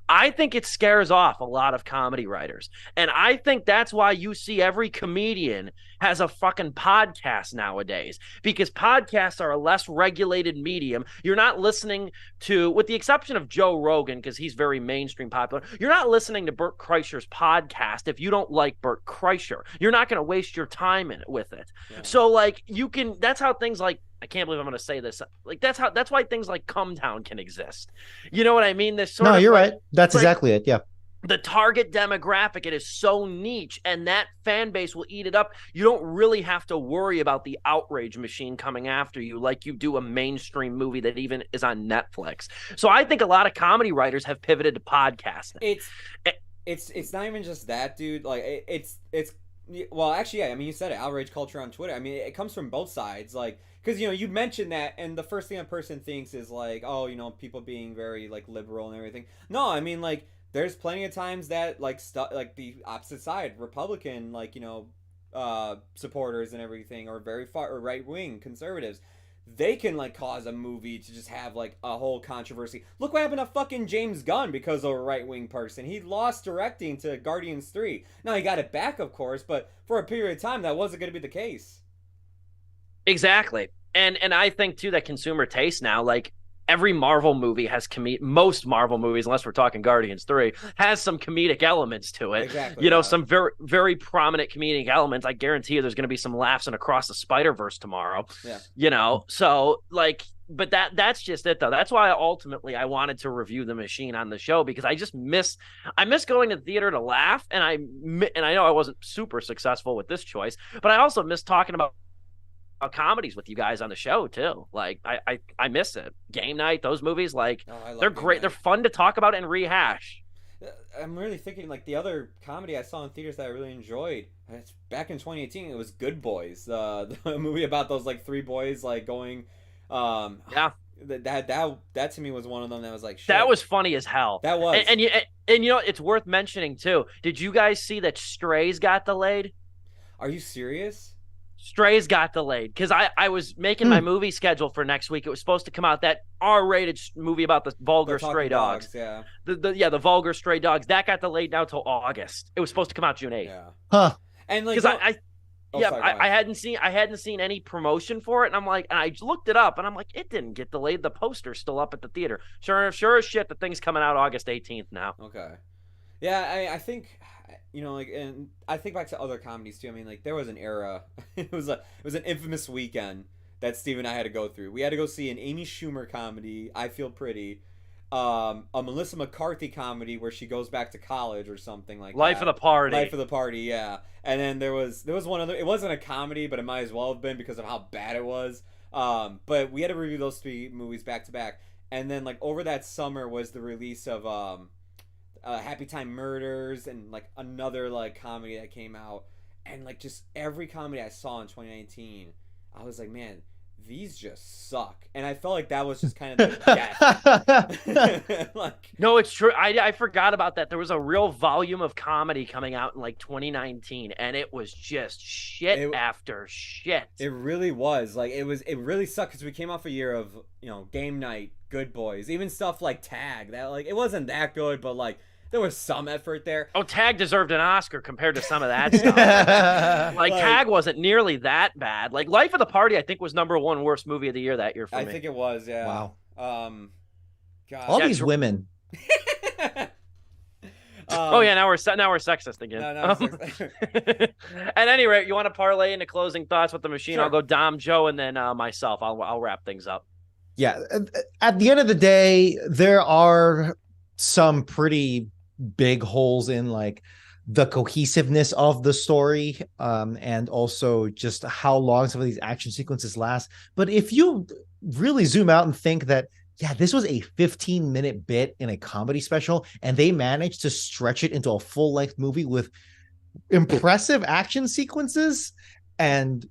I think it scares off a lot of comedy writers. And I think that's why you see every comedian has a fucking podcast nowadays, because podcasts are a less regulated medium. You're not listening to, with the exception of Joe Rogan, because he's very mainstream popular, you're not listening to Bert Kreischer's podcast if you don't like Bert Kreischer. You're not going to waste your time with it. Yeah. So, like, that's how things like, I can't believe I'm going to say this. Like, that's why things like Come Down can exist. You know what I mean? You're right. That's exactly it. Yeah. The target demographic, it is so niche, and that fan base will eat it up. You don't really have to worry about the outrage machine coming after you like you do a mainstream movie that even is on Netflix. So I think a lot of comedy writers have pivoted to podcasting. It's not even just that, dude. Like, it's Well, actually, yeah. I mean, you said it. Outrage culture on Twitter. I mean, it comes from both sides. Like, because you mentioned that, and the first thing a person thinks is like, oh, people being very like liberal and everything. No, I mean, like, there's plenty of times that like like the opposite side, Republican, like supporters and everything, or very far or right wing conservatives, they can like cause a movie to just have like a whole controversy. Look what happened to fucking James Gunn because of a right wing person. He lost directing to Guardians 3. Now he got it back, of course, but for a period of time that wasn't going to be the case. Exactly. And I think too that consumer taste now, like every Marvel movie has most Marvel movies, unless we're talking Guardians 3, has some comedic elements to it. Exactly. Yeah. Some very, very prominent comedic elements. I guarantee you there's going to be some laughs in Across the Spider-Verse tomorrow. Yeah. So like, but that's just it though. That's why I wanted to review The Machine on the show, because I miss going to the theater to laugh. And I know I wasn't super successful with this choice, but I also miss talking about comedies with you guys on the show too. Like I miss it. Game Night, those movies, like they're great. They're fun to talk about and rehash. I'm really thinking like the other comedy I saw in theaters that I really enjoyed. It's back in 2018. It was Good Boys, the movie about those like three boys like going. Yeah. That to me was one of them that was like shit. That was funny as hell. That was. And it's worth mentioning too. Did you guys see that Strays got delayed? Are you serious? Strays got delayed because I was making my movie schedule for next week. It was supposed to come out, that R-rated movie about the vulgar stray dogs. Yeah. The vulgar stray dogs. That got delayed now till August. It was supposed to come out June 8th. Yeah. Huh. And like, because I hadn't seen any promotion for it, and I looked it up, and I'm like, it didn't get delayed. The poster's still up at the theater. Sure as shit, the thing's coming out August 18th now. Okay. Yeah, I think, like, and I think back to other comedies too. I mean, like, there was an era. it was an infamous weekend that Steve and I had to go through. We had to go see an Amy Schumer comedy, I Feel Pretty, a Melissa McCarthy comedy where she goes back to college or something like Life that. of the Party. Life of the Party, yeah. And then there was one other. It wasn't a comedy, but it might as well have been because of how bad it was. But we had to review those three movies back to back. And then like over that summer was the release of Happy Time Murders and like another like comedy that came out, and like just every comedy I saw in 2019, I was like, man, these just suck. And I felt like that was just kind of the death. Like, no, it's true. I forgot about that. There was a real volume of comedy coming out in like 2019, and it was just shit after shit. It really was. Like, it really sucked because we came off a year of, Game Night, Good Boys, even stuff like Tag. That, like, it wasn't that good, but like there was some effort there. Oh, Tag deserved an Oscar compared to some of that stuff. like Tag wasn't nearly that bad. Like Life of the Party, I think, was #1 worst movie of the year that year for me. I think it was, yeah. Wow. God. All these women. Oh yeah, now we're sexist again. No, sexist. At any rate, you want to parlay into closing thoughts with The Machine? Sure. I'll go Dom, Joe, and then myself. I'll wrap things up. Yeah. At the end of the day, there are some pretty big holes in like the cohesiveness of the story, and also just how long some of these action sequences last. But if you really zoom out and think that, yeah, this was a 15-minute bit in a comedy special, and they managed to stretch it into a full-length movie with impressive action sequences and,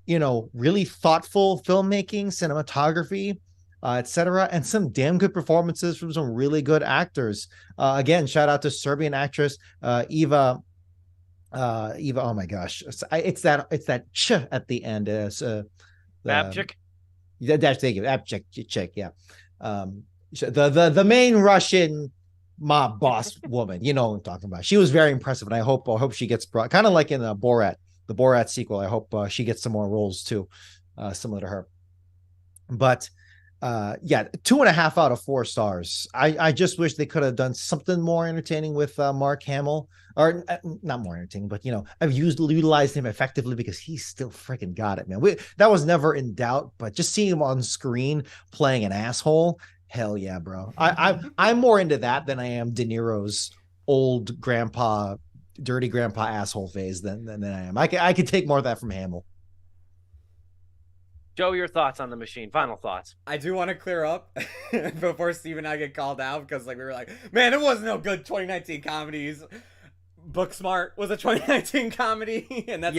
really thoughtful filmmaking, cinematography, etc., and some damn good performances from some really good actors. Again, shout out to Serbian actress Eva. Oh my gosh, it's that ch at the end. Babchik. That's thank you, Babchik. Yeah. The main Russian mob boss woman, what I'm talking about. She was very impressive, and I hope she gets brought, kind of like in the Borat sequel. I hope she gets some more roles too, similar to her. But 2.5 out of 4 stars. I just wish they could have done something more entertaining with Mark Hamill, or not more entertaining, but I've utilized him effectively because he's still freaking got it, man. That was never in doubt, but just seeing him on screen playing an asshole, hell yeah, bro. I'm more into that than I am De Niro's old grandpa, dirty grandpa asshole phase than I am. I could take more of that from Hamill. Joe, your thoughts on The Machine? Final thoughts. I do want to clear up before Steve and I get called out, because like we were like, man, it wasn't no good 2019 comedies. Booksmart was a 2019 comedy, and that's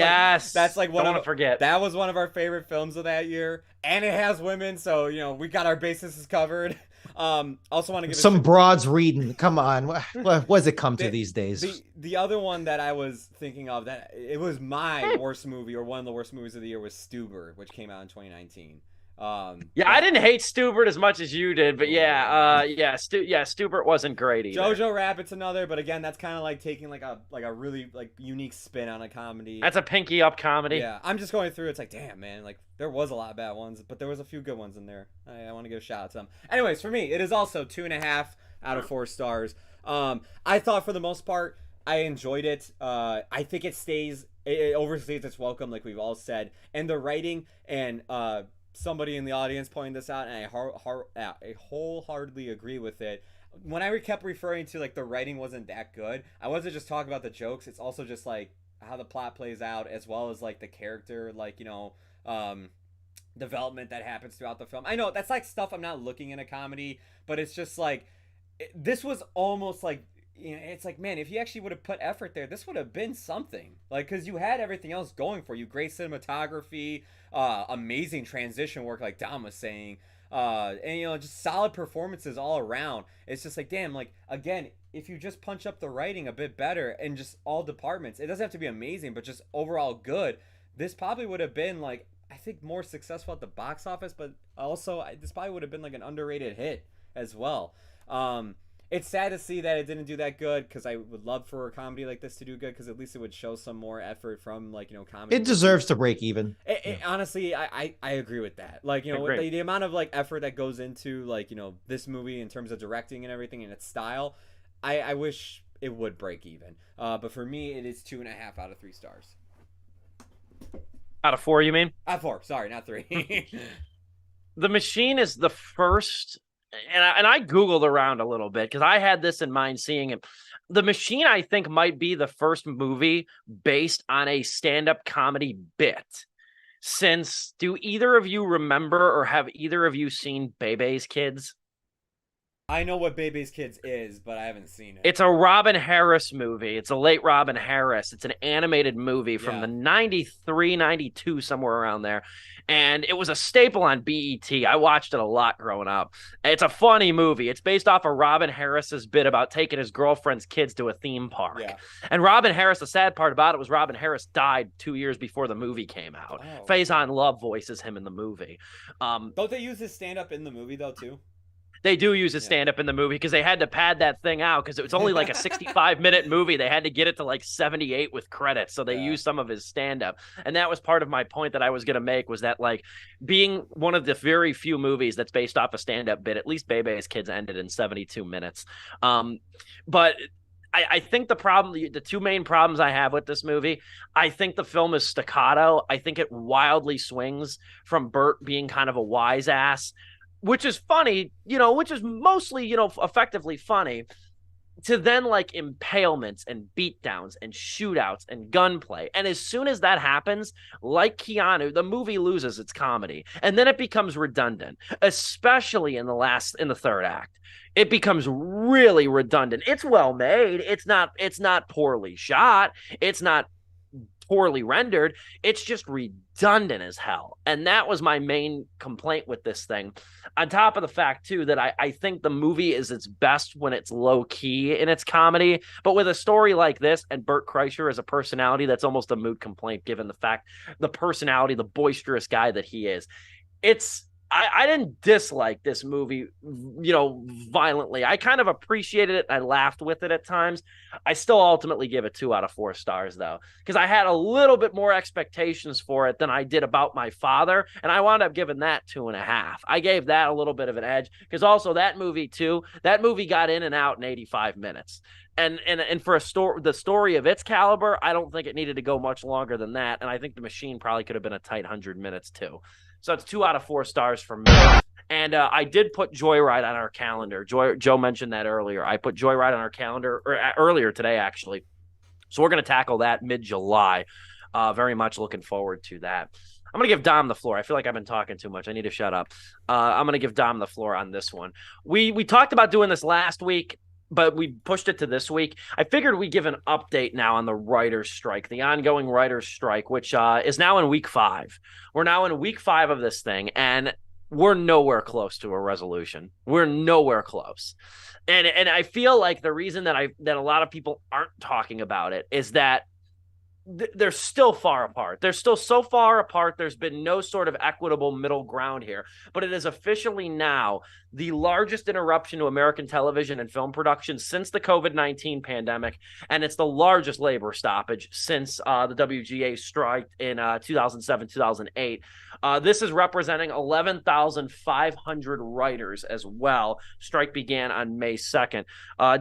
like don't want to forget. That was one of our favorite films of that year, and it has women, so we got our bases covered. Also want to give some broads reading. Come on, what does it come to these days? The other one that I was thinking of that it was my worst movie, or one of the worst movies of the year, was Stuber, which came out in 2019. I didn't hate Stubert as much as you did, but Stubert wasn't great either. Jojo Rabbit's another, but again, that's kind of like taking like a really like unique spin on a comedy. That's a pinky up comedy. Yeah, I'm just going through. It's like, damn, man, like there was a lot of bad ones, but there was a few good ones in there. I want to give a shout out to them. Anyways, for me, it is also 2.5 out of 4 stars. I thought for the most part I enjoyed it. I think it overstays its welcome, like we've all said, and the writing and somebody in the audience pointed this out, and I wholeheartedly agree with it. When I kept referring to like the writing wasn't that good, I wasn't just talking about the jokes. It's also just like how the plot plays out, as well as like the character, like development that happens throughout the film. I know that's like stuff I'm not looking in a comedy, but it's just like this was almost like, it's like, man, if you actually would have put effort there, this would have been something. Like, because you had everything else going for you. Great cinematography, amazing transition work, like Dom was saying, and just solid performances all around. It's just like, damn, like, again, if you just punch up the writing a bit better in just all departments, it doesn't have to be amazing, but just overall good, this probably would have been, like, I think more successful at the box office, but also this probably would have been like an underrated hit as well. It's sad to see that it didn't do that good, because I would love for a comedy like this to do good, because at least it would show some more effort from comedy. It deserves to break even. Honestly, I agree with that. Like with the amount of like effort that goes into like this movie in terms of directing and everything and its style, I wish it would break even. But for me, it is 2.5 out of 3 stars. Out of 4, you mean? Out of 4. Sorry, not 3. The Machine is the first. And I Googled around a little bit because I had this in mind seeing it. The Machine, I think, might be the first movie based on a stand-up comedy bit. Since, do either of you remember or have either of you seen Bebe's Kids? I know what Bebe's Kids is, but I haven't seen it. It's a Robin Harris movie. It's a late Robin Harris. It's an animated movie from the 93, 92, somewhere around there. And it was a staple on BET. I watched it a lot growing up. It's a funny movie. It's based off of Robin Harris's bit about taking his girlfriend's kids to a theme park. Yeah. And Robin Harris, the sad part about it was Robin Harris died 2 years before the movie came out. Oh. Faison Love voices him in the movie. Don't they use his stand-up in the movie, though, too? They do use a stand-up in the movie because they had to pad that thing out because it was only like a 65-minute movie. They had to get it to like 78 with credits, so they used some of his stand-up. And that was part of my point that I was going to make, was that like being one of the very few movies that's based off a stand-up bit, at least Bebe's Kids ended in 72 minutes. But I think the 2 main problems I have with this movie, I think the film is staccato. I think it wildly swings from Bert being kind of a wise ass, which is funny, which is mostly, effectively funny, to then like impalements and beatdowns and shootouts and gunplay. And as soon as that happens, like Keanu, the movie loses its comedy. And then it becomes redundant, especially in the third act. It becomes really redundant. It's well made. It's not poorly shot. It's not poorly rendered. It's just redundant as hell. And that was my main complaint with this thing. On top of the fact, too, that I think the movie is its best when it's low-key in its comedy. But with a story like this, and Bert Kreischer as a personality, that's almost a moot complaint, given the personality, the boisterous guy that he is. I didn't dislike this movie, violently. I kind of appreciated it. I laughed with it at times. I still ultimately give it 2 out of 4 stars, though, because I had a little bit more expectations for it than I did About My Father, and I wound up giving that 2.5. I gave that a little bit of an edge, because also that movie got in and out in 85 minutes. And for the story of its caliber, I don't think it needed to go much longer than that, and I think The Machine probably could have been a tight 100 minutes, too. So it's 2 out of 4 stars for me. And I did put Joyride on our calendar. Joe mentioned that earlier. I put Joyride on our calendar earlier today, actually. So we're going to tackle that mid-July. Very much looking forward to that. I'm going to give Dom the floor. I feel like I've been talking too much. I need to shut up. I'm going to give Dom the floor on this one. We talked about doing this last week. but we pushed it to this week. I figured we'd give an update now on the writer's strike, the ongoing writer's strike, which is now in week 5. We're now in week 5 of this thing, and we're nowhere close to a resolution. We're nowhere close. And I feel like the reason that a lot of people aren't talking about it is that they're still far apart. They're still so far apart. There's been no sort of equitable middle ground here. But it is officially now the largest interruption to American television and film production since the COVID-19 pandemic. And it's the largest labor stoppage since the WGA strike in 2007, 2008. This is representing 11,500 writers as well. Strike began on May 2nd.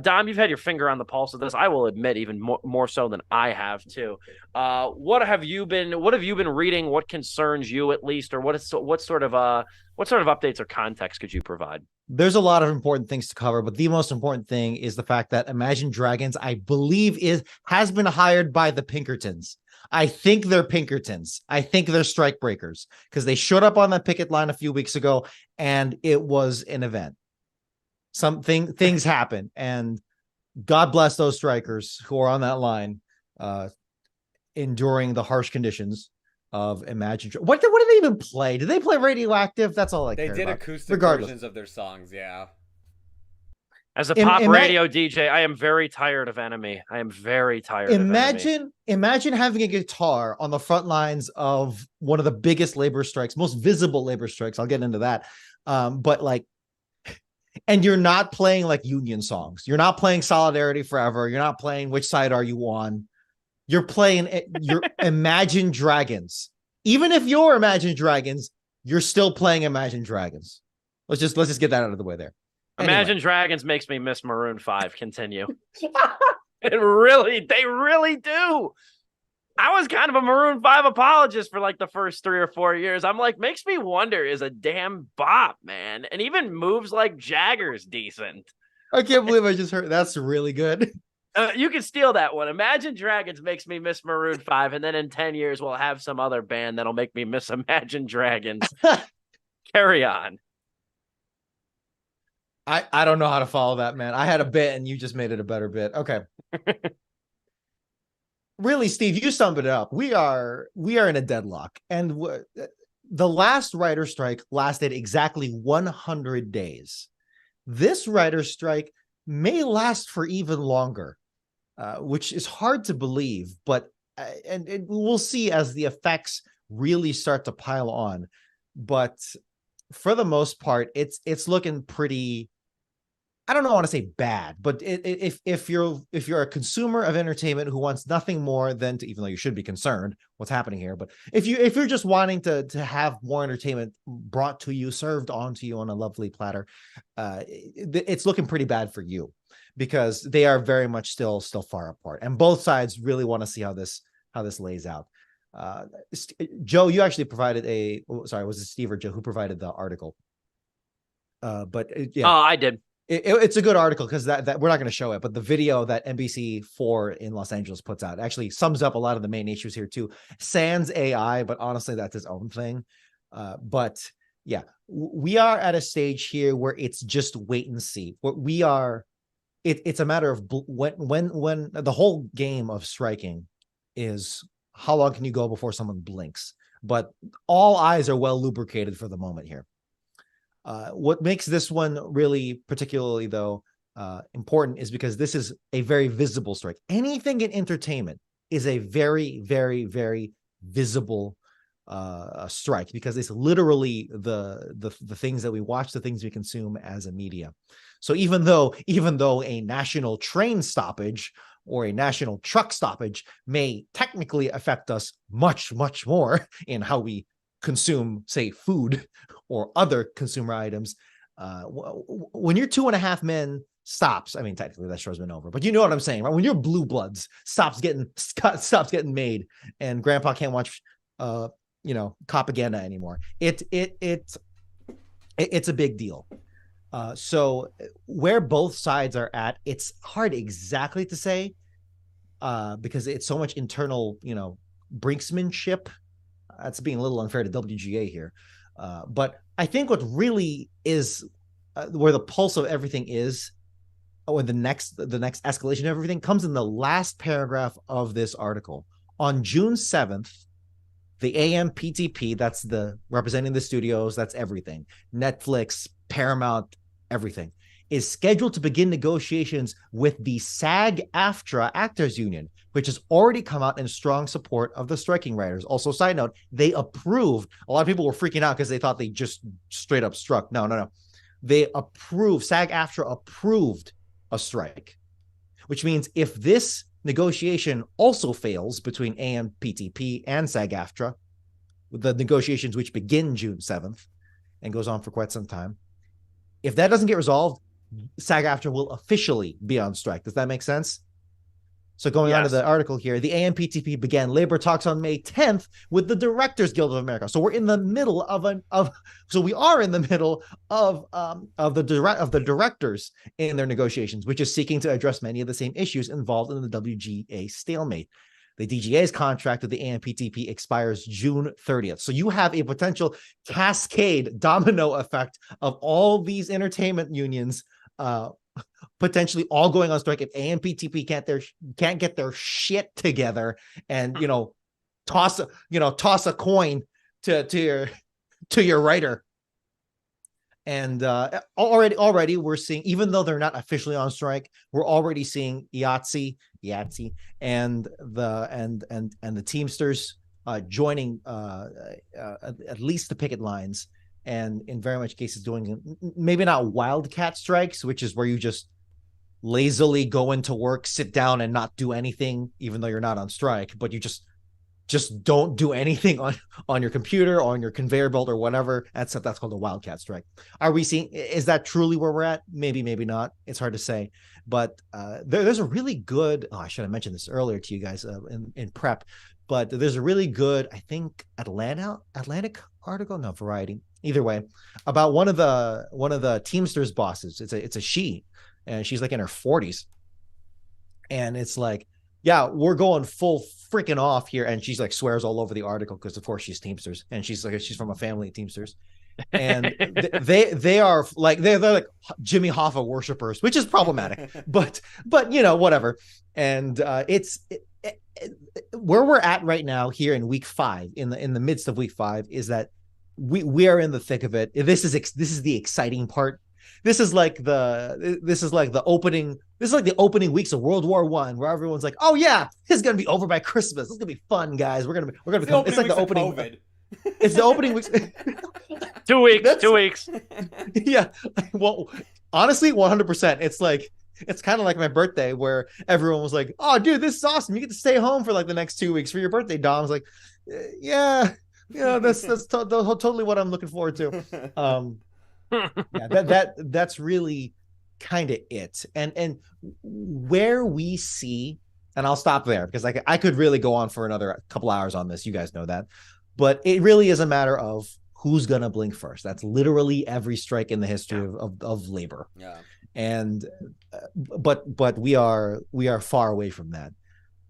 Dom, you've had your finger on the pulse of this. I will admit, even more so than I have too. What have you been reading? What concerns you at least, or what sort of updates or context could you provide? There's a lot of important things to cover, but the most important thing is the fact that Imagine Dragons, I believe, has been hired by the Pinkertons. I think they're Pinkertons. I think they're strike breakers because they showed up on that picket line a few weeks ago and it was an event. Things happen, and God bless those strikers who are on that line, enduring the harsh conditions of Imagine. What did they even play? Did they play Radioactive? That's all I care about. They did acoustic versions of their songs, yeah. As a pop radio DJ, I am very tired of Enemy. I am very tired of Enemy. Imagine having a guitar on the front lines of one of the biggest labor strikes, most visible labor strikes. I'll get into that. But like, and you're not playing like union songs. You're not playing Solidarity Forever. You're not playing Which Side Are You On? You're playing your Imagine Dragons. Even if you're Imagine Dragons, you're still playing Imagine Dragons. Let's just get that out of the way there. Imagine Dragons makes me miss Maroon 5. Continue. They really do. I was kind of a Maroon 5 apologist for like the first 3 or 4 years. I'm like, Makes Me Wonder is a damn bop, man. And even moves like Jagger's decent. I can't believe I just heard. That's really good. You can steal that one. Imagine Dragons makes me miss Maroon 5, and then in 10 years we'll have some other band that'll make me miss Imagine Dragons. Carry on. I don't know how to follow that, man. I had a bit and you just made it a better bit. Okay. Really, Steve, you summed it up. We are in a deadlock, and the last writer strike lasted exactly 100 days. This writer strike may last for even longer, which is hard to believe, but and we'll see as the effects really start to pile on. But for the most part, it's looking pretty. I don't know, I want to say bad, but if you're a consumer of entertainment who wants nothing more than to, even though you should be concerned what's happening here, but if you're just wanting to have more entertainment brought to you, served onto you on a lovely platter, it's looking pretty bad for you because they are very much still far apart, and both sides really want to see how this lays out. Joe, you actually provided was it Steve or Joe who provided the article? But yeah, I did. It's a good article because that we're not going to show it, but the video that NBC4 in Los Angeles puts out actually sums up a lot of the main issues here too. Sans AI, but honestly, that's his own thing. But yeah, we are at a stage here where it's just wait and see. What we are, it's a matter of when the whole game of striking is how long can you go before someone blinks. But all eyes are well lubricated for the moment here. What makes this one really particularly, though, important is because this is a very visible strike. Anything in entertainment is a very, very, very visible strike because it's literally the things that we watch, the things we consume as a media. So even though a national train stoppage or a national truck stoppage may technically affect us much, much more in how we consume, say, food or other consumer items, when your 2.5 Men stops, I mean, technically that show's been over, but you know what I'm saying, right? When your Blue Bloods stops getting made and grandpa can't watch propaganda anymore, it's a big deal. So where both sides are at, it's hard exactly to say, because it's so much internal, brinksmanship. That's being a little unfair to WGA here. But I think what really is where the pulse of everything is and the next escalation of everything comes in the last paragraph of this article. On June 7th, the AMPTP, that's the representing the studios, that's everything, Netflix, Paramount, everything, is scheduled to begin negotiations with the SAG-AFTRA Actors Union, which has already come out in strong support of the striking writers. Also, side note, they approved. A lot of people were freaking out because they thought they just straight up struck. No. They approved, SAG-AFTRA approved a strike, which means if this negotiation also fails between AMPTP and SAG-AFTRA, the negotiations which begin June 7th and goes on for quite some time, if that doesn't get resolved, SAG-AFTRA will officially be on strike. Does that make sense? So going on to the article here, the AMPTP began labor talks on May 10th with the Directors Guild of America. So we're in the middle of the directors in their negotiations, which is seeking to address many of the same issues involved in the WGA stalemate. The DGA's contract with the AMPTP expires June 30th. So you have a potential cascade domino effect of all these entertainment unions potentially all going on strike if AMPTP can't get their shit together and toss a coin to your writer. And already we're seeing, even though they're not officially on strike, we're already seeing IATSE and the Teamsters joining at least the picket lines, and in very much cases doing maybe not wildcat strikes, which is where you just lazily go into work, sit down, and not do anything, even though you're not on strike, but you just don't do anything on your computer or on your conveyor belt or whatever. That's called a wildcat strike. Are we seeing? Is that truly where we're at? Maybe not. It's hard to say. But there's a really good. Oh, I should have mentioned this earlier to you guys in prep. But there's a really good, I think, Atlantic article, no, Variety. Either way, about one of the Teamsters bosses. It's a she, and she's like in her 40s, and it's like, yeah, we're going full freaking off here, and she's like swears all over the article because of course she's Teamsters, and she's from a family of Teamsters, and they are like they're like Jimmy Hoffa worshipers, which is problematic, but whatever. And where we're at right now here in week 5, in the midst of week 5, is that we are in the thick of it. This is the exciting part. This is like the opening weeks of World War I, where everyone's like, "Oh yeah, it's gonna be over by Christmas. It's gonna be fun, guys. We're gonna become." It's like the opening. It's the opening weeks. 2 weeks. 2 weeks. Yeah. Well, honestly, 100%. It's kind of like my birthday, where everyone was like, "Oh, dude, this is awesome. You get to stay home for like the next 2 weeks for your birthday." Dom's like, "Yeah, that's totally what I'm looking forward to." Yeah, that's really kind of it. And where we see, and I'll stop there because I could really go on for another couple hours on this. You guys know that, but it really is a matter of who's gonna blink first. That's literally every strike in the history of labor. Yeah. And but we are far away from that.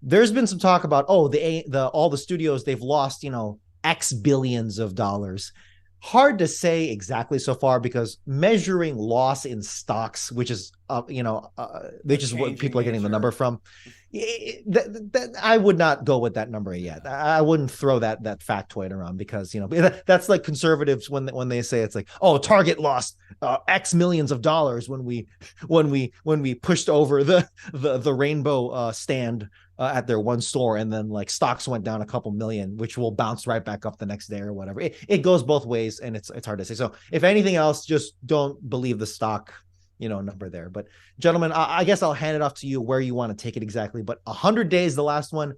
There's been some talk about all the studios, they've lost X billions of dollars. Hard to say exactly so far, because measuring loss in stocks, which is which is what people are getting the number from, I would not go with that number yet. I wouldn't throw that factoid around, because that's like conservatives when they say it's like, oh, Target lost X millions of dollars when we pushed over the rainbow stand at their one store, and then like stocks went down a couple million, which will bounce right back up the next day or whatever. It goes both ways, and it's hard to say. So if anything else, just don't believe the stock number there. But gentlemen, I guess I'll hand it off to you where you want to take it exactly. But 100 days, the last one,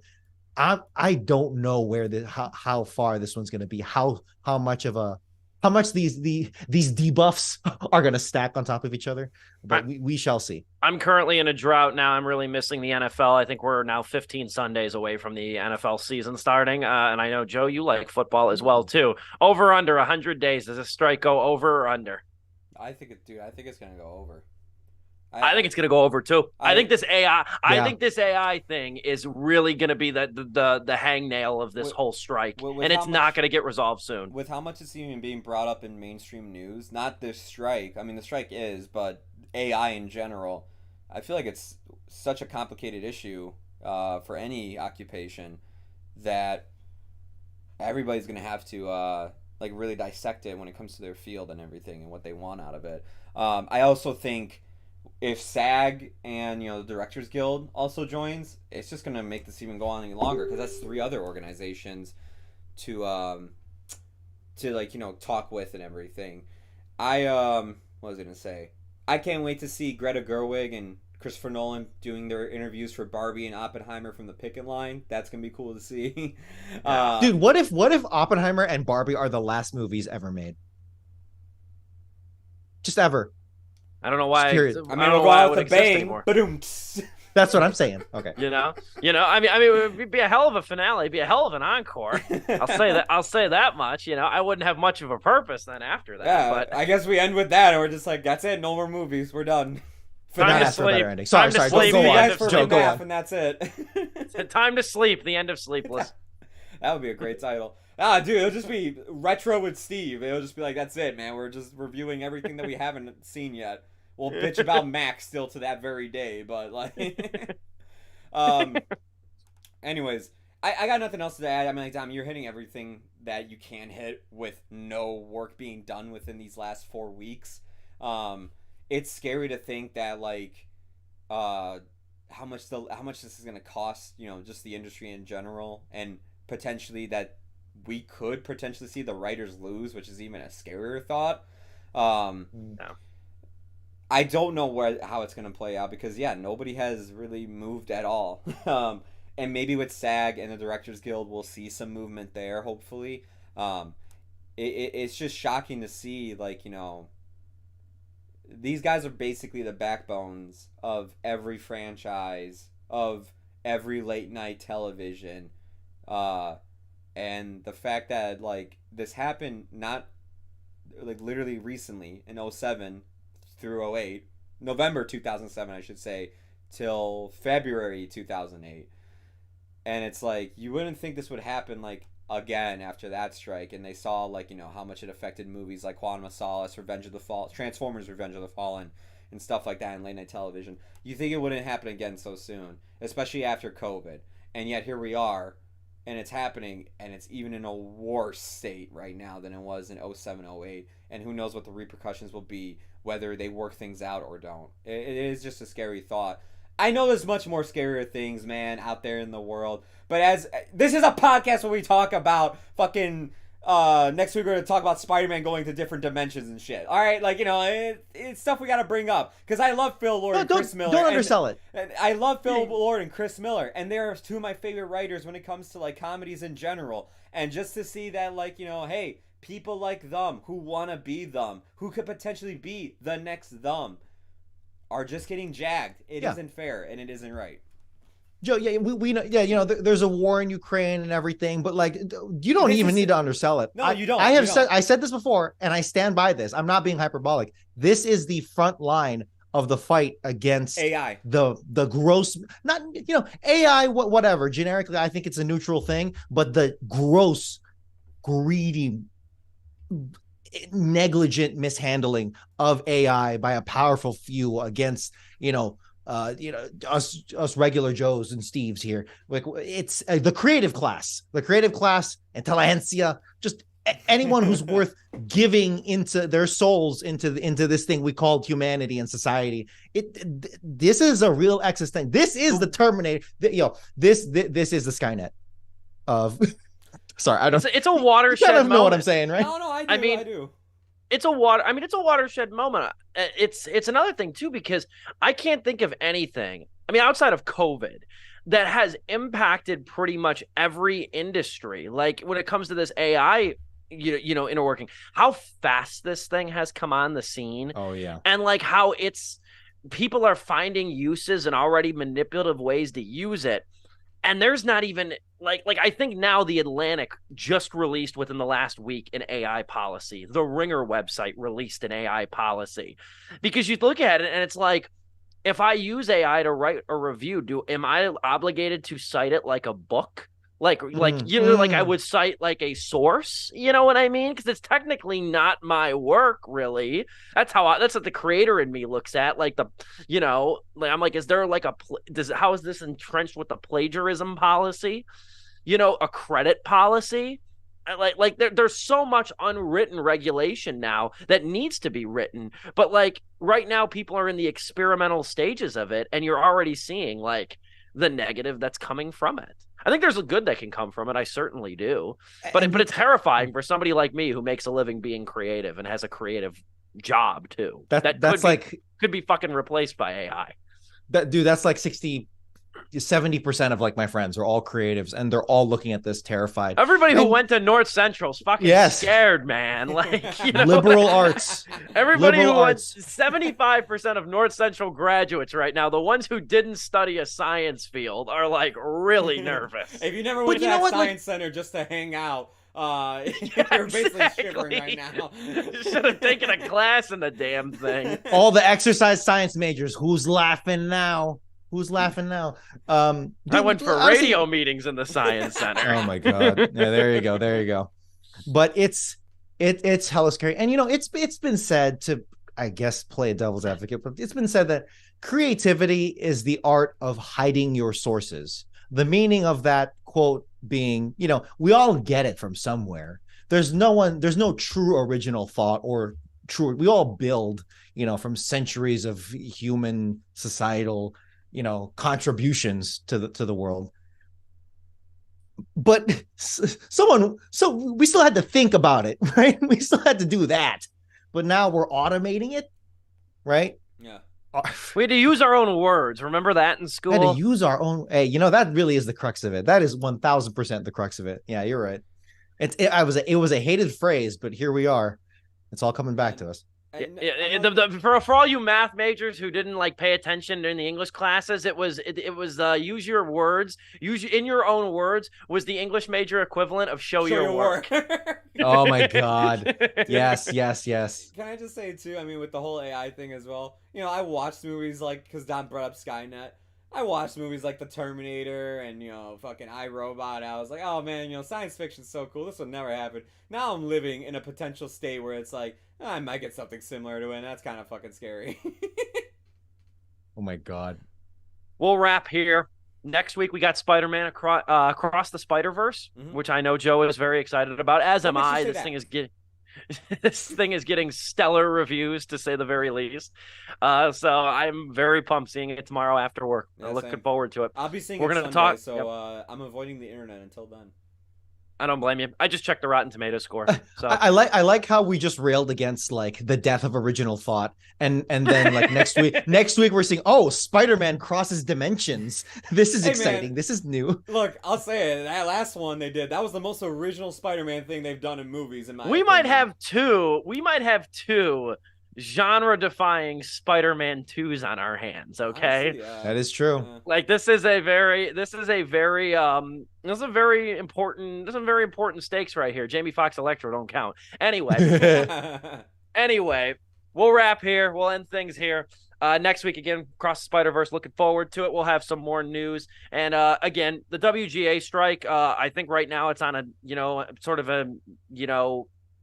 I don't know how far this one's going to be, how much these debuffs are going to stack on top of each other, but we shall see. I'm currently in a drought now. I'm really missing the NFL. I think we're now 15 Sundays away from the NFL season starting. And I know, Joe, you like football as well, too. Over under 100 days. Does this strike go over or under? I think it's going to go over. I think it's going to go over too. I think this AI thing is really going to be the hangnail of this whole strike, and it's not going to get resolved soon. With how much it's even being brought up in mainstream news, not this strike. I mean, the strike is, but AI in general. I feel like it's such a complicated issue for any occupation that everybody's gonna have to like really dissect it when it comes to their field and everything and what they want out of it. I also think if SAG and the Directors Guild also joins, it's just gonna make this even go on any longer because that's 3 other organizations to like talk with and everything. What was I gonna say? I can't wait to see Greta Gerwig and Christopher Nolan doing their interviews for Barbie and Oppenheimer from the picket line. That's gonna be cool to see. Dude, what if Oppenheimer and Barbie are the last movies ever made? Just ever. I don't know why. I mean, we'll go out with a bang. That's what I'm saying. Okay. I mean, it would be a hell of a finale. It'd be a hell of an encore. I'll say that much. I wouldn't have much of a purpose then after that. Yeah, but I guess we end with that, and we're just like, that's it. No more movies. We're done. Time to sleep. Sorry. Go on. Joe, go on. And that's it. Time to sleep. The end of Sleepless. That would be a great title. Dude, it'll just be Retro with Steve. It'll just be like, that's it, man. We're just reviewing everything that we haven't seen yet. We'll bitch about Max still to that very day, but like, anyways, I got nothing else to add. I mean, like, Dom, you're hitting everything that you can hit with no work being done within these last 4 weeks. It's scary to think that like, how much this is gonna cost, just the industry in general, and potentially that we could potentially see the writers lose, which is even a scarier thought. No. I don't know how it's going to play out because, nobody has really moved at all. And maybe with SAG and the Directors Guild, we'll see some movement there, hopefully. It's just shocking to see, like, these guys are basically the backbones of every franchise, of every late night television. And the fact that, like, this happened not, like, literally recently in 2007 through 2008, November 2007, I should say, till February 2008. And it's like, you wouldn't think this would happen, like, again after that strike. And they saw, like, how much it affected movies like Quantum of Solace, Revenge of the Fallen, Transformers Revenge of the Fallen, and stuff like that in late night television. You think it wouldn't happen again so soon, especially after COVID. And yet here we are, and it's happening, and it's even in a worse state right now than it was in 2007, 2008. And who knows what the repercussions will be, whether they work things out or don't. It is just a scary thought. I know there's much more scarier things, man, out there in the world. But as this is a podcast where we talk about fucking next week we're going to talk about Spider-Man going to different dimensions and shit. All right, like, it's stuff we got to bring up because I love Phil Lord and Chris Miller. Don't undersell it. And I love Phil Lord and Chris Miller, and they're 2 of my favorite writers when it comes to like comedies in general. And just to see that, like, hey, people like them who want to be them, who could potentially be the next them, are just getting jagged. It isn't fair, and it isn't right. Joe, we know, there's a war in Ukraine and everything, but like, you don't even need to undersell it. No, you don't. I said this before, and I stand by this. I'm not being hyperbolic. This is the front line of the fight against AI. The gross, not AI, whatever. Generically, I think it's a neutral thing, but the gross, greedy, negligent mishandling of AI by a powerful few against us regular Joes and Steves here. Like, it's the creative class, intelligentsia, just anyone who's worth giving into their souls into this thing we called humanity and society. This is a real existential. This is the Terminator. This is the Skynet of. Sorry, I don't. It's a watershed. You moment. Know what I'm saying, right? No, I do. It's a watershed moment. It's another thing too, because I can't think of anything. I mean, outside of COVID, that has impacted pretty much every industry. Like when it comes to this AI, interworking, how fast this thing has come on the scene. Oh yeah, and like how people are finding uses and already manipulative ways to use it. And there's not even like I think now the Atlantic just released within the last week an AI policy. The Ringer website released an AI policy, because you look at it and it's like, if I use AI to write a review, am I obligated to cite it like a book? Like like I would cite like a source, you know what I mean? Because it's technically not my work, really. That's what the creator in me looks at. Like I'm like, is there like how is this entrenched with the plagiarism policy? A credit policy? Like there's so much unwritten regulation now that needs to be written, but like right now people are in the experimental stages of it, and you're already seeing like the negative that's coming from it. I think there's a good that can come from it. I certainly do, but it's terrifying for somebody like me who makes a living being creative and has a creative job too. That's could be fucking replaced by AI. That's like 70% of like my friends are all creatives, and they're all looking at this terrified. Everybody who went to North Central's fucking scared, man. Like liberal arts. Everybody who went 75% of North Central graduates right now, the ones who didn't study a science field, are like really nervous. If you never went to that science center just to hang out, you're basically shivering right now. Should have taken a class in the damn thing. All the exercise science majors. Who's laughing now? I went for radio meetings in the science center. Oh my god! Yeah, there you go. But it's hella scary, and it's been said, to, I guess, play a devil's advocate, but it's been said that creativity is the art of hiding your sources. The meaning of that quote being, we all get it from somewhere. There's no true original thought or true. We all build, from centuries of human societal contributions to the world, but we still had to think about it, right? We still had to do that, but now we're automating it, right? Yeah, we had to use our own words. Remember that in school? We had to use our own. Hey, that really is the crux of it. That is 1000% the crux of it. Yeah, you're right. It was a hated phrase, but here we are. It's all coming back to us. For all you math majors who didn't like pay attention in the English classes, it was use your words, use in your own words was the English major equivalent of show your work. Oh my god. Yes. Can I just say too, I mean, with the whole AI thing as well, I watched movies like, because Don brought up Skynet, I watched movies like The Terminator and, fucking iRobot. I was like, oh man, science fiction's so cool. This will never happen. Now I'm living in a potential state where it's like, I might get something similar to it, and that's kind of fucking scary. Oh my god. We'll wrap here. Next week we got Spider-Man Across the Spider-Verse, which I know Joe is very excited about, as am I. This thing is getting stellar reviews, to say the very least. So I'm very pumped seeing it tomorrow after work. I'm looking forward to it. I'll be seeing We're it gonna Sunday, talk. So I'm avoiding the internet until then. I don't blame you. I just checked the Rotten Tomatoes score. So I like how we just railed against like the death of original thought, and then like next week we're seeing, Spider-Man crosses dimensions. This is exciting. Man, this is new. Look, I'll say it. That last one they did, that was the most original Spider-Man thing they've done in movies. In my opinion. We might have two genre-defying Spider-Man 2s on our hands. Okay, that is true. Like this is very important stakes right here. Jamie Foxx Electro don't count. Anyway, we'll wrap here. We'll end things here. Next week again, Across the Spider-Verse. Looking forward to it. We'll have some more news. And again, the WGA strike. I think right now it's on a sort of a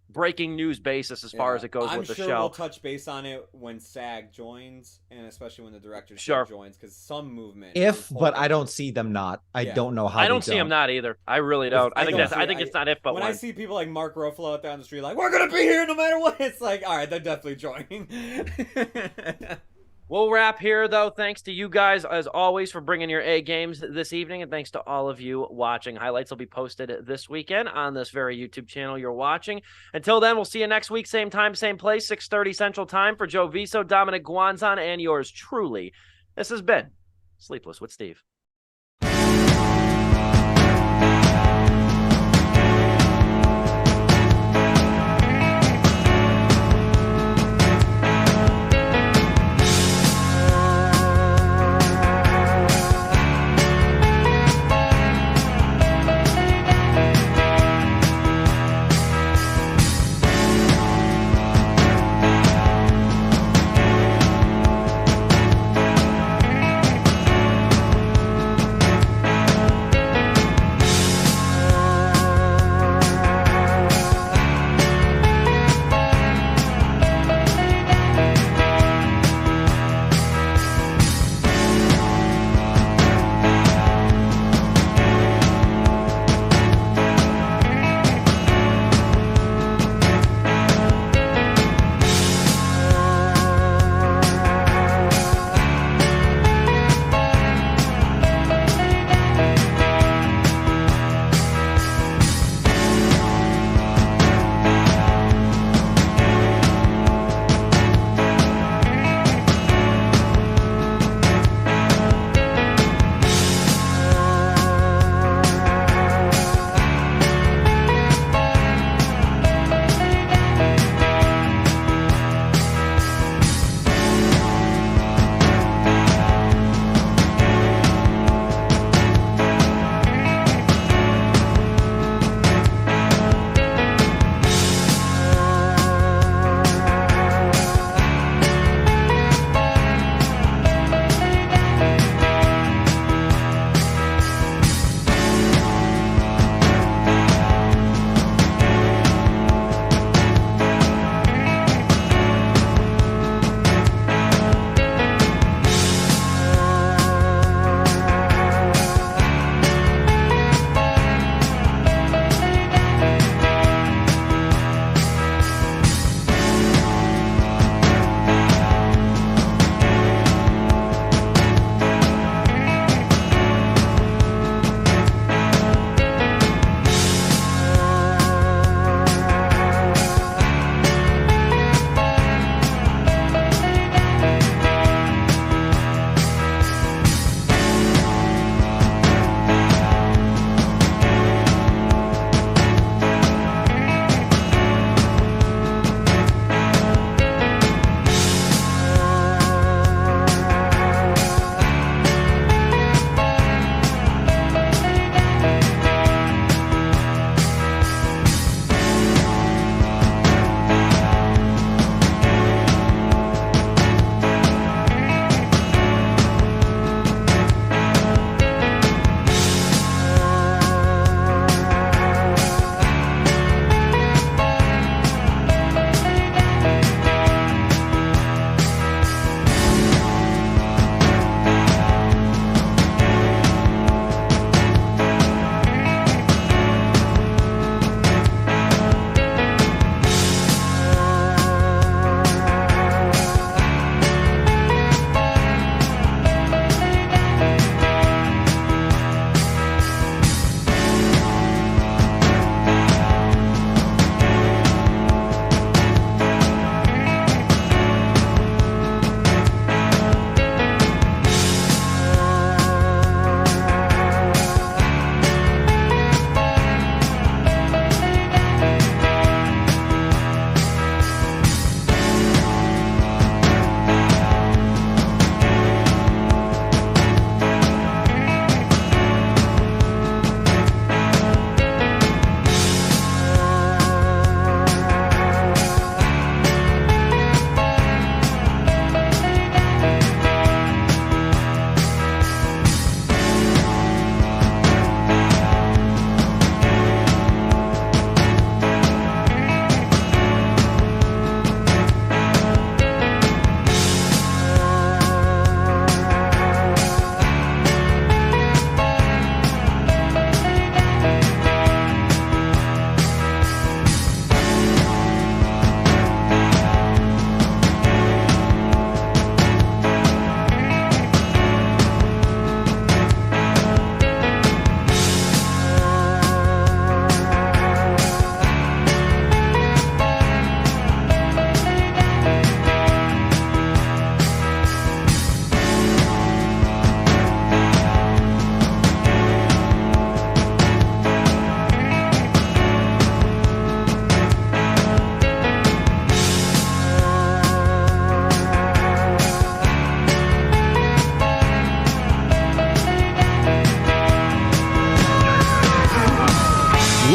breaking news basis as far as it goes with the show. I'm sure we'll touch base on it when SAG joins, and especially when the director's joins, because some movement. But I don't see them not. I don't know how. I don't see them not either. I really don't. I think it's not if, but when I see people like Mark Ruffalo out there on the street, like, we're gonna be here no matter what, it's like, all right, they're definitely joining. We'll wrap here, though. Thanks to you guys, as always, for bringing your A games this evening, and thanks to all of you watching. Highlights will be posted this weekend on this very YouTube channel you're watching. Until then, we'll see you next week, same time, same place, 6:30 Central Time. For Joe Viso, Dominic Guanzon, and yours truly, this has been Sleepless with Steve.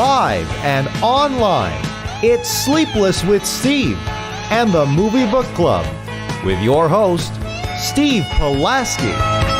live and online. It's Sleepless with Steve and the Movie Book Club with your host, Steve Pulaski.